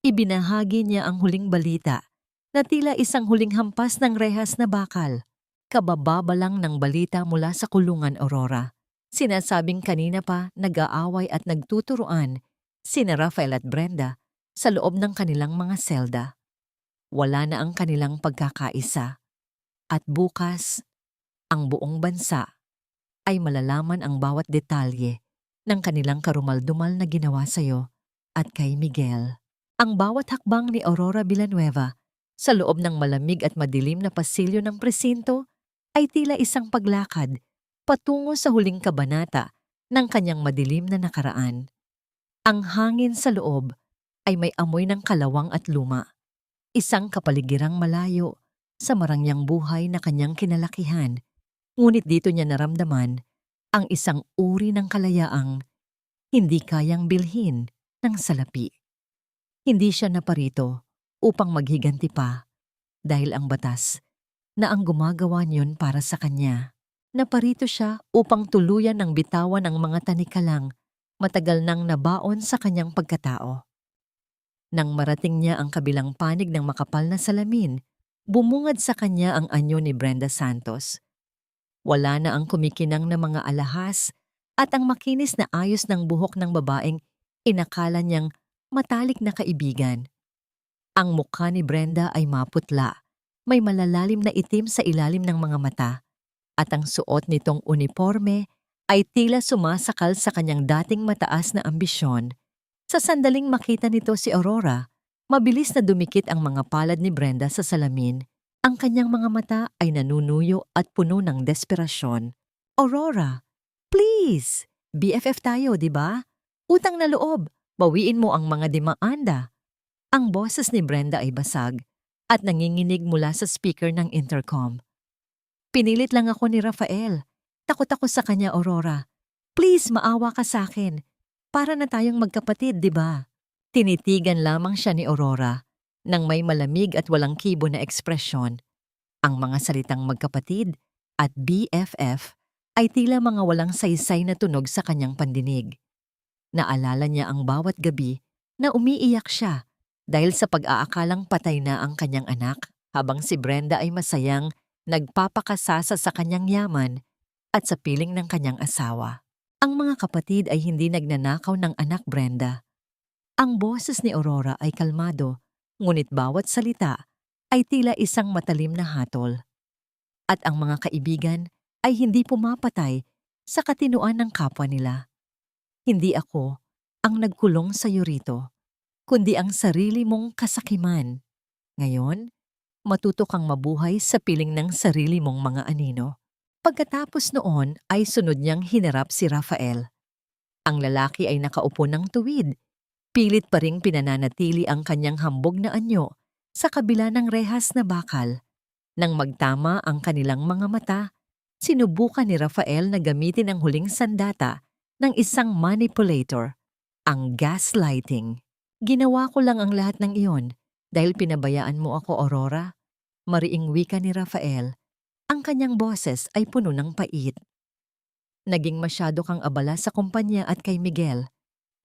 ibinahagi niya ang huling balita na tila isang huling hampas ng rehas na bakal. Kabababa lang ng balita mula sa kulungan, Aurora. Sinasabing kanina pa nag-aaway at nagtuturuan sina Rafael at Brenda sa loob ng kanilang mga selda. Wala na ang kanilang pagkakaisa. At bukas, ang buong bansa ay malalaman ang bawat detalye ng kanilang karumaldumal na ginawa sa'yo at kay Miguel. Ang bawat hakbang ni Aurora Villanueva sa loob ng malamig at madilim na pasilyo ng presinto ay tila isang paglakad patungo sa huling kabanata ng kanyang madilim na nakaraan. Ang hangin sa loob ay may amoy ng kalawang at luma. Isang kapaligirang malayo sa marangyang buhay na kanyang kinalakihan, ngunit dito niya naramdaman ang isang uri ng kalayaang hindi kayang bilhin ng salapi. Hindi siya naparito upang maghiganti pa dahil ang batas na ang gumagawa niyon para sa kanya. Naparito siya upang tuluyan ng bitawan ng mga tanikalang matagal nang nabaon sa kanyang pagkatao. Nang marating niya ang kabilang panig ng makapal na salamin, bumungad sa kanya ang anyo ni Brenda Santos. Wala na ang kumikinang na mga alahas at ang makinis na ayos ng buhok ng babaeng inakala niyang matalik na kaibigan. Ang mukha ni Brenda ay maputla, may malalalim na itim sa ilalim ng mga mata, at ang suot nitong uniforme ay tila sumasakal sa kanyang dating mataas na ambisyon. Sa sandaling makita nito si Aurora, mabilis na dumikit ang mga palad ni Brenda sa salamin. Ang kanyang mga mata ay nanunuyo at puno ng desperasyon. Aurora, please! BFF tayo, di ba? Utang na loob, bawiin mo ang mga demanda. Ang boses ni Brenda ay basag at nanginginig mula sa speaker ng intercom. Pinilit lang ako ni Rafael. Takot ako sa kanya, Aurora. Please, maawa ka sa akin. Para na tayong magkapatid, di ba? Tinitigan lamang siya ni Aurora nang may malamig at walang kibo na ekspresyon. Ang mga salitang magkapatid at BFF ay tila mga walang saysay na tunog sa kanyang pandinig. Naalala niya ang bawat gabi na umiiyak siya dahil sa pag-aakalang patay na ang kanyang anak, habang si Brenda ay masayang nagpapakasasa sa kanyang yaman at sa piling ng kanyang asawa. Ang mga kapatid ay hindi nagnanakaw ng anak Brenda. Ang boses ni Aurora ay kalmado, ngunit bawat salita ay tila isang matalim na hatol. At ang mga kaibigan ay hindi pumapatay sa katinuan ng kapwa nila. Hindi ako ang nagkulong sa iyo rito, kundi ang sarili mong kasakiman. Ngayon, matuto kang mabuhay sa piling ng sarili mong mga anino. Pagkatapos noon ay sunod niyang hinarap si Rafael. Ang lalaki ay nakaupo ng tuwid. Pilit pa ring pinananatili ang kanyang hambog na anyo sa kabila ng rehas na bakal. Nang magtama ang kanilang mga mata, sinubukan ni Rafael na gamitin ang huling sandata ng isang manipulator, ang gaslighting. Ginawa ko lang ang lahat ng iyon dahil pinabayaan mo ako, Aurora. Mariing wika ni Rafael. Ang kanyang boses ay puno ng pait. Naging masyado kang abala sa kumpanya at kay Miguel.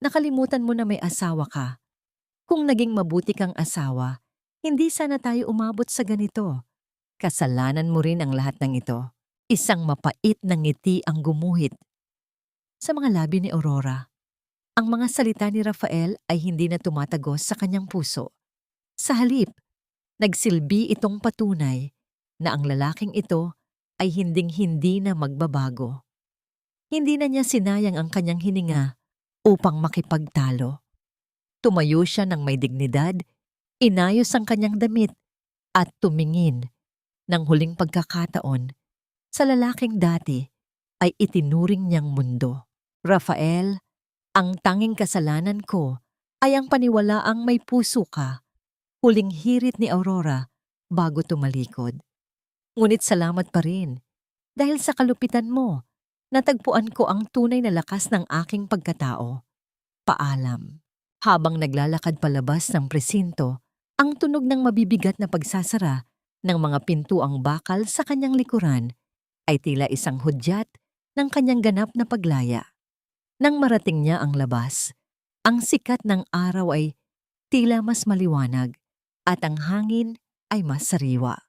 Nakalimutan mo na may asawa ka. Kung naging mabuti kang asawa, hindi sana tayo umabot sa ganito. Kasalanan mo rin ang lahat ng ito. Isang mapait na ngiti ang gumuhit sa mga labi ni Aurora. Ang mga salita ni Rafael ay hindi na tumatagos sa kanyang puso. Sa halip, nagsilbi itong patunay na ang lalaking ito ay hinding-hindi na magbabago. Hindi na niya sinayang ang kanyang hininga upang makipagtalo. Tumayo siya ng may dignidad, inayos ang kanyang damit at tumingin ng huling pagkakataon sa lalaking dati ay itinuring niyang mundo. Rafael, ang tanging kasalanan ko ay ang paniwalaang may puso ka. Huling hirit ni Aurora bago tumalikod. Ngunit salamat pa rin dahil sa kalupitan mo, natagpuan ko ang tunay na lakas ng aking pagkatao. Paalam. Habang naglalakad palabas ng presinto, ang tunog ng mabibigat na pagsasara ng mga pintuang bakal sa kanyang likuran ay tila isang hudyat ng kanyang ganap na paglaya. Nang marating niya ang labas, ang sikat ng araw ay tila mas maliwanag at ang hangin ay mas sariwa.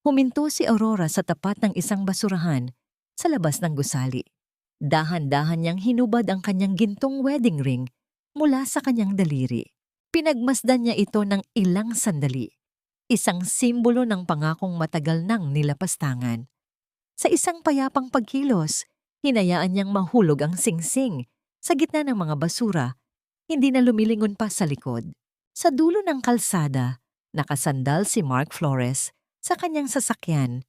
Huminto si Aurora sa tapat ng isang basurahan sa labas ng gusali. Dahan-dahan niyang hinubad ang kanyang gintong wedding ring mula sa kanyang daliri. Pinagmasdan niya ito ng ilang sandali. Isang simbolo ng pangakong matagal nang nilapastangan. Sa isang payapang pagkilos, hinayaan niyang mahulog ang singsing sa gitna ng mga basura, hindi na lumilingon pa sa likod. Sa dulo ng kalsada, nakasandal si Mark Flores sa kanyang sasakyan.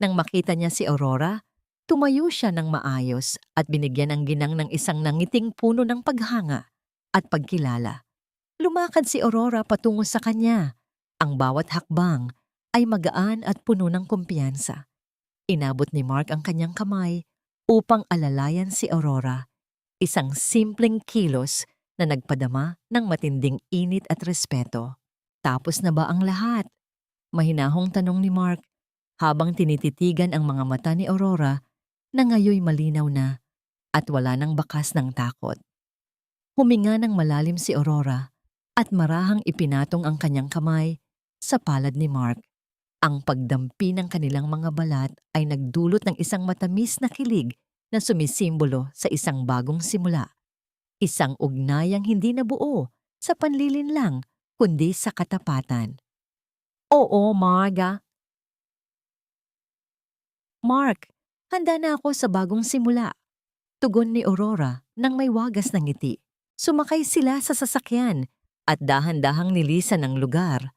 Nang makita niya si Aurora, tumayo siya ng maayos at binigyan ng ginang ng isang nangiting puno ng paghanga at pagkilala. Lumakad si Aurora patungo sa kanya. Ang bawat hakbang ay magaan at puno ng kumpiyansa. Inabot ni Mark ang kanyang kamay upang alalayan si Aurora. Isang simpleng kilos na nagpadama ng matinding init at respeto. Tapos na ba ang lahat? Mahinahong tanong ni Mark habang tinititigan ang mga mata ni Aurora na ngayoy malinaw na at wala nang bakas ng takot. Huminga ng malalim si Aurora at marahang ipinatong ang kanyang kamay sa palad ni Mark. Ang pagdampi ng kanilang mga balat ay nagdulot ng isang matamis na kilig na sumisimbolo sa isang bagong simula. Isang ugnayang hindi nabuo sa panlilin lang, kundi sa katapatan. Oo, Marga. Mark, handa na ako sa bagong simula. Tugon ni Aurora nang may wagas ng ngiti. Sumakay sila sa sasakyan at dahan-dahang nilisan ng lugar.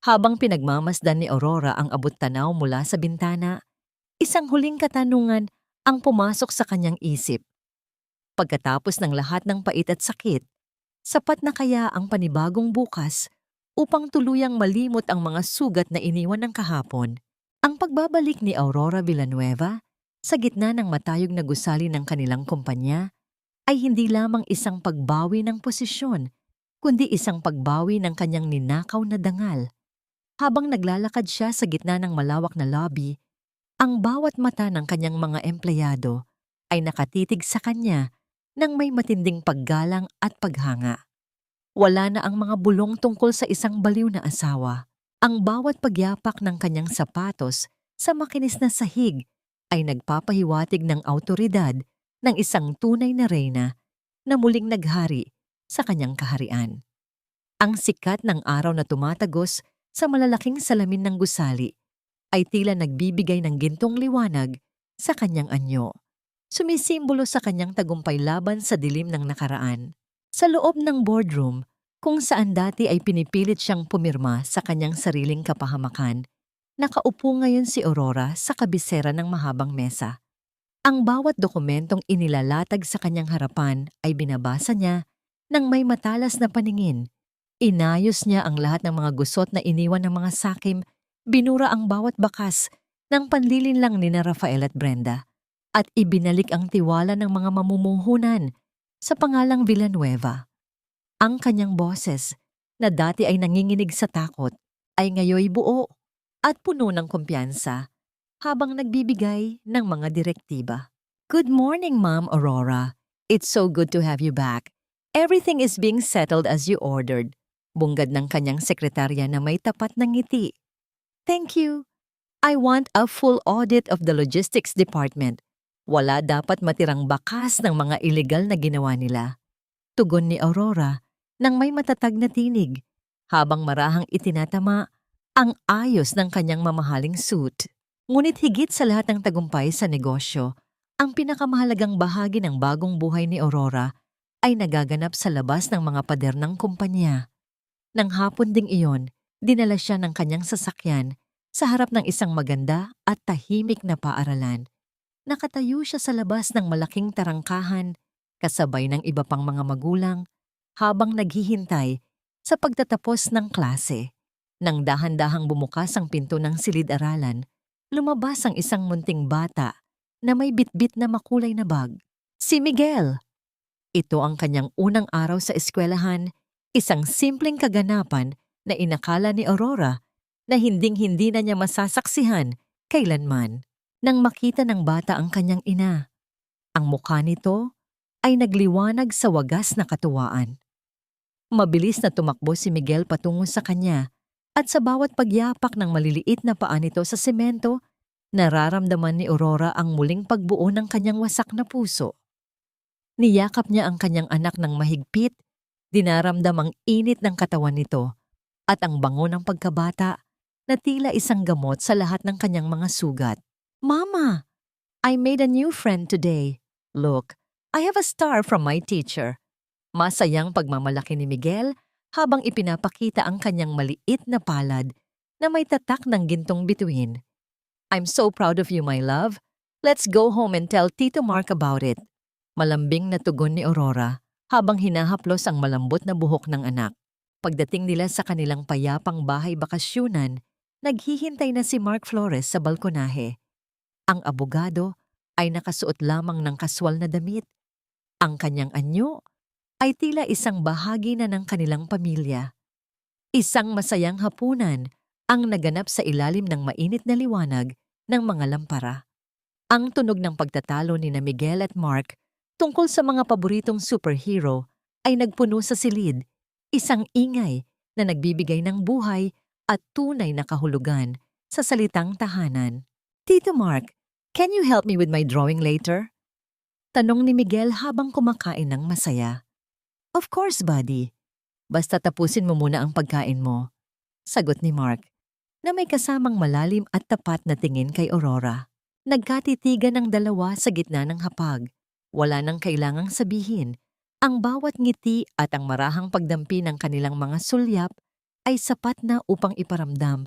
Habang pinagmamasdan ni Aurora ang abot-tanaw mula sa bintana, isang huling katanungan ang pumasok sa kanyang isip. Pagkatapos ng lahat ng pait at sakit, sapat na kaya ang panibagong bukas upang tuluyang malimot ang mga sugat na iniwan ng kahapon? Ang pagbabalik ni Aurora Villanueva sa gitna ng matayog na gusali ng kanilang kumpanya ay hindi lamang isang pagbawi ng posisyon, kundi isang pagbawi ng kanyang ninakaw na dangal. Habang naglalakad siya sa gitna ng malawak na lobby, ang bawat mata ng kanyang mga empleyado ay nakatitig sa kanya ng may matinding paggalang at paghanga. Wala na ang mga bulong tungkol sa isang baliw na asawa. Ang bawat pagyapak ng kanyang sapatos sa makinis na sahig ay nagpapahiwatig ng awtoridad ng isang tunay na reyna na muling naghari sa kanyang kaharian. Ang sikat ng araw na tumatagos sa malalaking salamin ng gusali ay tila nagbibigay ng gintong liwanag sa kanyang anyo. Sumisimbolo sa kanyang tagumpay laban sa dilim ng nakaraan. Sa loob ng boardroom, kung saan dati ay pinipilit siyang pumirma sa kanyang sariling kapahamakan, nakaupo ngayon si Aurora sa kabisera ng mahabang mesa. Ang bawat dokumentong inilalatag sa kanyang harapan ay binabasa niya nang may matalas na paningin. Inayos niya ang lahat ng mga gusot na iniwan ng mga sakim, binura ang bawat bakas ng panlilinlang ni Rafael at Brenda, at ibinalik ang tiwala ng mga mamumuhunan sa pangalang Villanueva. Ang kanyang boses, na dati ay nanginginig sa takot, ay ngayoy buo at puno ng kumpiyansa habang nagbibigay ng mga direktiba. Good morning, Ma'am Aurora. It's so good to have you back. Everything is being settled as you ordered. Bunggad ng kanyang sekretarya na may tapat na ngiti. Thank you. I want a full audit of the logistics department. Wala dapat matirang bakas ng mga illegal na ginawa nila. Tugon ni Aurora nang may matatag na tinig, habang marahang itinatama ang ayos ng kanyang mamahaling suit. Ngunit higit sa lahat ng tagumpay sa negosyo, ang pinakamahalagang bahagi ng bagong buhay ni Aurora ay nagaganap sa labas ng mga pader ng kumpanya. Nang hapon ding iyon, dinala siya ng kanyang sasakyan sa harap ng isang maganda at tahimik na paaralan. Nakatayo siya sa labas ng malaking tarangkahan, kasabay ng iba pang mga magulang, habang naghihintay sa pagtatapos ng klase. Nang dahan-dahang bumukas ang pinto ng silid-aralan, lumabas ang isang munting bata na may bitbit na makulay na bag. Si Miguel! Ito ang kanyang unang araw sa eskwelahan, isang simpleng kaganapan na inakala ni Aurora na hinding-hindi na niya masasaksihan kailanman. Nang makita ng bata ang kanyang ina, ang mukha nito ay nagliwanag sa wagas na katuwaan. Mabilis na tumakbo si Miguel patungo sa kanya at sa bawat pagyapak ng maliliit na paa nito sa semento, nararamdaman ni Aurora ang muling pagbuo ng kanyang wasak na puso. Niyakap niya ang kanyang anak ng mahigpit, dinaramdam ang init ng katawan nito at ang bango ng pagkabata na tila isang gamot sa lahat ng kanyang mga sugat. Mama, I made a new friend today. Look, I have a star from my teacher. Masayang pagmamalaki ni Miguel habang ipinapakita ang kanyang maliit na palad na may tatak ng gintong bituin. I'm so proud of you, my love. Let's go home and tell Tito Mark about it. Malambing na tugon ni Aurora habang hinahaplos ang malambot na buhok ng anak. Pagdating nila sa kanilang payapang bahay bakasyunan, naghihintay na si Mark Flores sa balkonahe. Ang abogado ay nakasuot lamang ng kaswal na damit. Ang kanyang anyo ay tila isang bahagi na ng kanilang pamilya. Isang masayang hapunan ang naganap sa ilalim ng mainit na liwanag ng mga lampara. Ang tunog ng pagtatalo ni Miguel at Mark tungkol sa mga paboritong superhero ay nagpuno sa silid, isang ingay na nagbibigay ng buhay at tunay na kahulugan sa salitang tahanan. Tito Mark, can you help me with my drawing later? Tanong ni Miguel habang kumakain ng masaya. Of course, buddy. Basta tapusin mo muna ang pagkain mo. Sagot ni Mark, na may kasamang malalim at tapat na tingin kay Aurora. Nagkatitigan ng dalawa sa gitna ng hapag. Wala nang kailangang sabihin. Ang bawat ngiti at ang marahang pagdampi ng kanilang mga sulyap ay sapat na upang iparamdam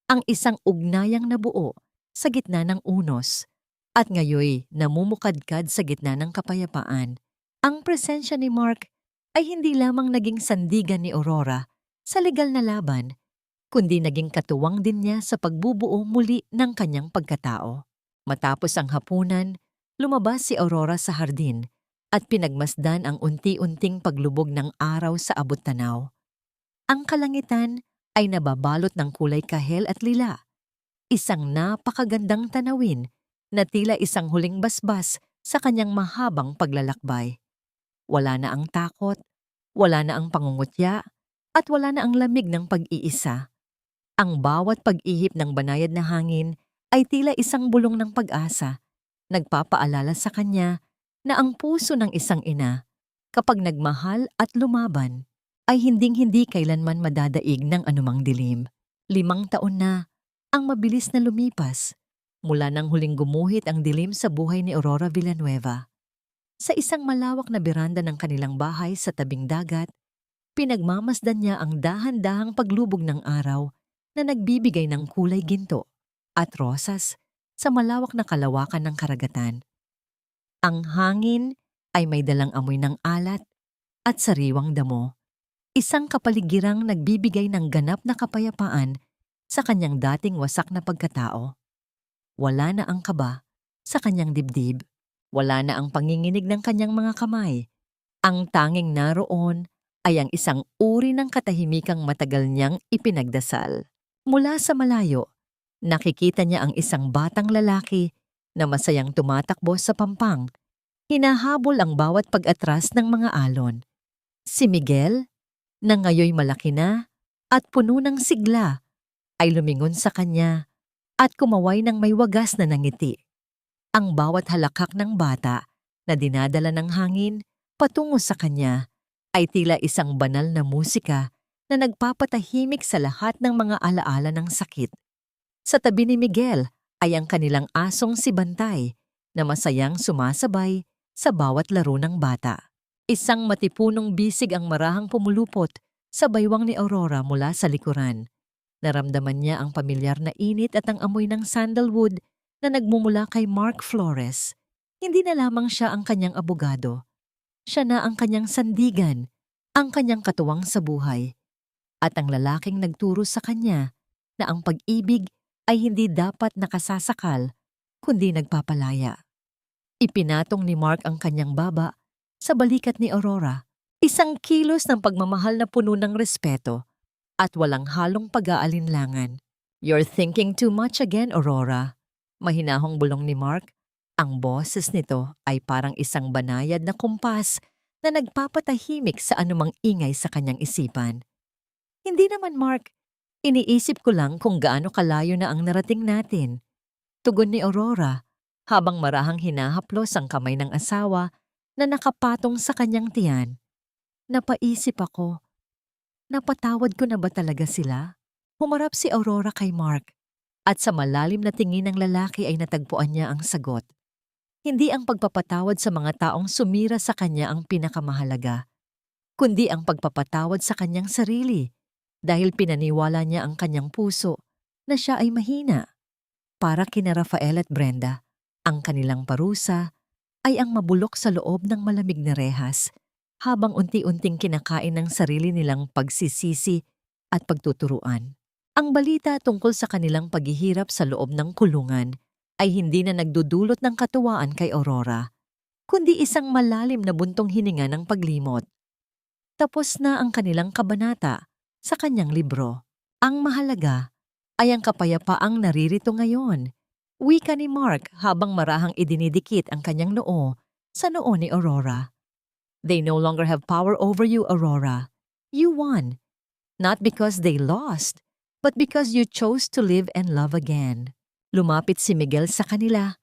ang isang ugnayang nabuo sa gitna ng unos. At ngayoy namumukadkad sa gitna ng kapayapaan. Ang presensya ni Mark ay hindi lamang naging sandigan ni Aurora sa legal na laban, kundi naging katuwang din niya sa pagbubuo muli ng kanyang pagkatao. Matapos ang hapunan, lumabas si Aurora sa hardin at pinagmasdan ang unti-unting paglubog ng araw sa abot-tanaw. Ang kalangitan ay nababalot ng kulay kahel at lila, isang napakagandang tanawin na tila isang huling basbas sa kanyang mahabang paglalakbay. Wala na ang takot, wala na ang pangungutya, at wala na ang lamig ng pag-iisa. Ang bawat pag-ihip ng banayad na hangin ay tila isang bulong ng pag-asa, nagpapaalala sa kanya na ang puso ng isang ina, kapag nagmahal at lumaban, ay hinding-hindi kailanman madadaig ng anumang dilim. 5 taon na ang mabilis na lumipas mula nang huling gumuhit ang dilim sa buhay ni Aurora Villanueva. Sa isang malawak na beranda ng kanilang bahay sa tabing dagat, pinagmamasdan niya ang dahan-dahang paglubog ng araw na nagbibigay ng kulay ginto at rosas sa malawak na kalawakan ng karagatan. Ang hangin ay may dalang amoy ng alat at sariwang damo, isang kapaligirang nagbibigay ng ganap na kapayapaan sa kanyang dating wasak na pagkatao. Wala na ang kaba sa kanyang dibdib, wala na ang panginginig ng kanyang mga kamay. Ang tanging naroon ay ang isang uri ng katahimikang matagal niyang ipinagdasal. Mula sa malayo, nakikita niya ang isang batang lalaki na masayang tumatakbo sa pampang, hinahabol ang bawat pag-atras ng mga alon. Si Miguel, na ngayoy malaki na at puno ng sigla, ay lumingon sa kanya at kumaway ng may wagas na nangiti. Ang bawat halakhak ng bata na dinadala ng hangin patungo sa kanya ay tila isang banal na musika na nagpapatahimik sa lahat ng mga alaala ng sakit. Sa tabi ni Miguel ay ang kanilang asong si Bantay na masayang sumasabay sa bawat laro ng bata. Isang matipunong bisig ang marahang pumulupot sa baywang ni Aurora mula sa likuran. Naramdaman niya ang pamilyar na init at ang amoy ng sandalwood na nagmumula kay Mark Flores. Hindi na lamang siya ang kanyang abogado. Siya na ang kanyang sandigan, ang kanyang katuwang sa buhay. At ang lalaking nagturo sa kanya na ang pag-ibig ay hindi dapat nakasasakal, kundi nagpapalaya. Ipinatong ni Mark ang kanyang baba sa balikat ni Aurora, isang kilos ng pagmamahal na puno ng respeto at walang halong pag-aalinlangan. "You're thinking too much again, Aurora." Mahinahong bulong ni Mark. Ang boses nito ay parang isang banayad na kumpas na nagpapatahimik sa anumang ingay sa kanyang isipan. "Hindi naman, Mark. Iniisip ko lang kung gaano kalayo na ang narating natin." Tugon ni Aurora habang marahang hinahaplos ang kamay ng asawa na nakapatong sa kanyang tiyan. Napaisip ako, napatawad ko na ba talaga sila? Humarap si Aurora kay Mark at sa malalim na tingin ng lalaki ay natagpuan niya ang sagot. Hindi ang pagpapatawad sa mga taong sumira sa kanya ang pinakamahalaga, kundi ang pagpapatawad sa kanyang sarili dahil pinaniwala niya ang kanyang puso na siya ay mahina. Para kina Rafael at Brenda, ang kanilang parusa ay ang mabulok sa loob ng malamig na rehas habang unti-unting kinakain ng sarili nilang pagsisisi at pagtuturuan. Ang balita tungkol sa kanilang paghihirap sa loob ng kulungan ay hindi na nagdudulot ng katuwaan kay Aurora, kundi isang malalim na buntong hininga ng paglimot. Tapos na ang kanilang kabanata sa kanyang libro. Ang mahalaga ay ang kapayapaang naririto ngayon. Wika ni Mark habang marahang idinidikit ang kanyang noo sa noo ni Aurora. "They no longer have power over you, Aurora. You won. Not because they lost, but because you chose to live and love again." Lumapit si Miguel sa kanila.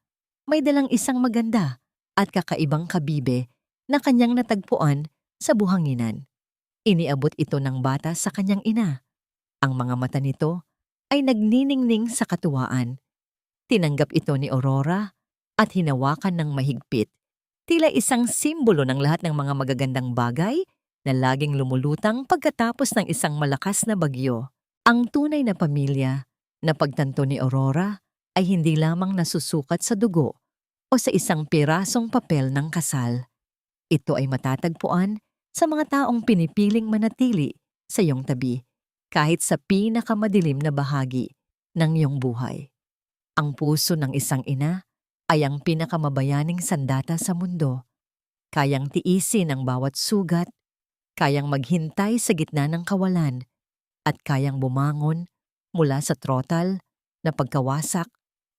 May dalang isang maganda at kakaibang kabibe na kanyang natagpuan sa buhanginan. Iniabot ito ng bata sa kanyang ina. Ang mga mata nito ay nagniningning sa katuwaan. Tinanggap ito ni Aurora at hinawakan ng mahigpit. Tila isang simbolo ng lahat ng mga magagandang bagay na laging lumulutang pagkatapos ng isang malakas na bagyo. Ang tunay na pamilya na pagtanto ni Aurora ay hindi lamang nasusukat sa dugo o sa isang pirasong papel ng kasal. Ito ay matatagpuan sa mga taong pinipiling manatili sa iyong tabi kahit sa pinakamadilim na bahagi ng iyong buhay. Ang puso ng isang ina ay ang pinakamabayaning sandata sa mundo. kayang tiisin ang bawat sugat, kayang maghintay sa gitna ng kawalan, at kayang bumangon mula sa trotal na pagkawasak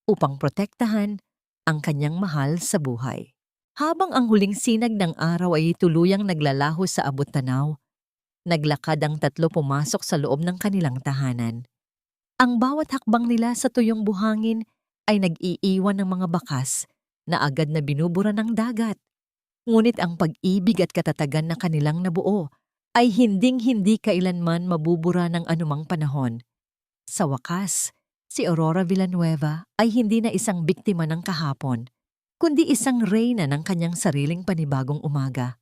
upang protektahan ang kanyang mahal sa buhay. Habang ang huling sinag ng araw ay tuluyang naglalaho sa abot-tanaw, naglakad ang tatlo pumasok sa loob ng kanilang tahanan. Ang bawat hakbang nila sa tuyong buhangin ay nag-iiwan ng mga bakas na agad na binubura ng dagat. Ngunit ang pag-ibig at katatagan na kanilang nabuo ay hinding-hindi kailanman mabubura ng anumang panahon. Sa wakas, si Aurora Villanueva ay hindi na isang biktima ng kahapon, kundi isang reyna ng kanyang sariling panibagong umaga.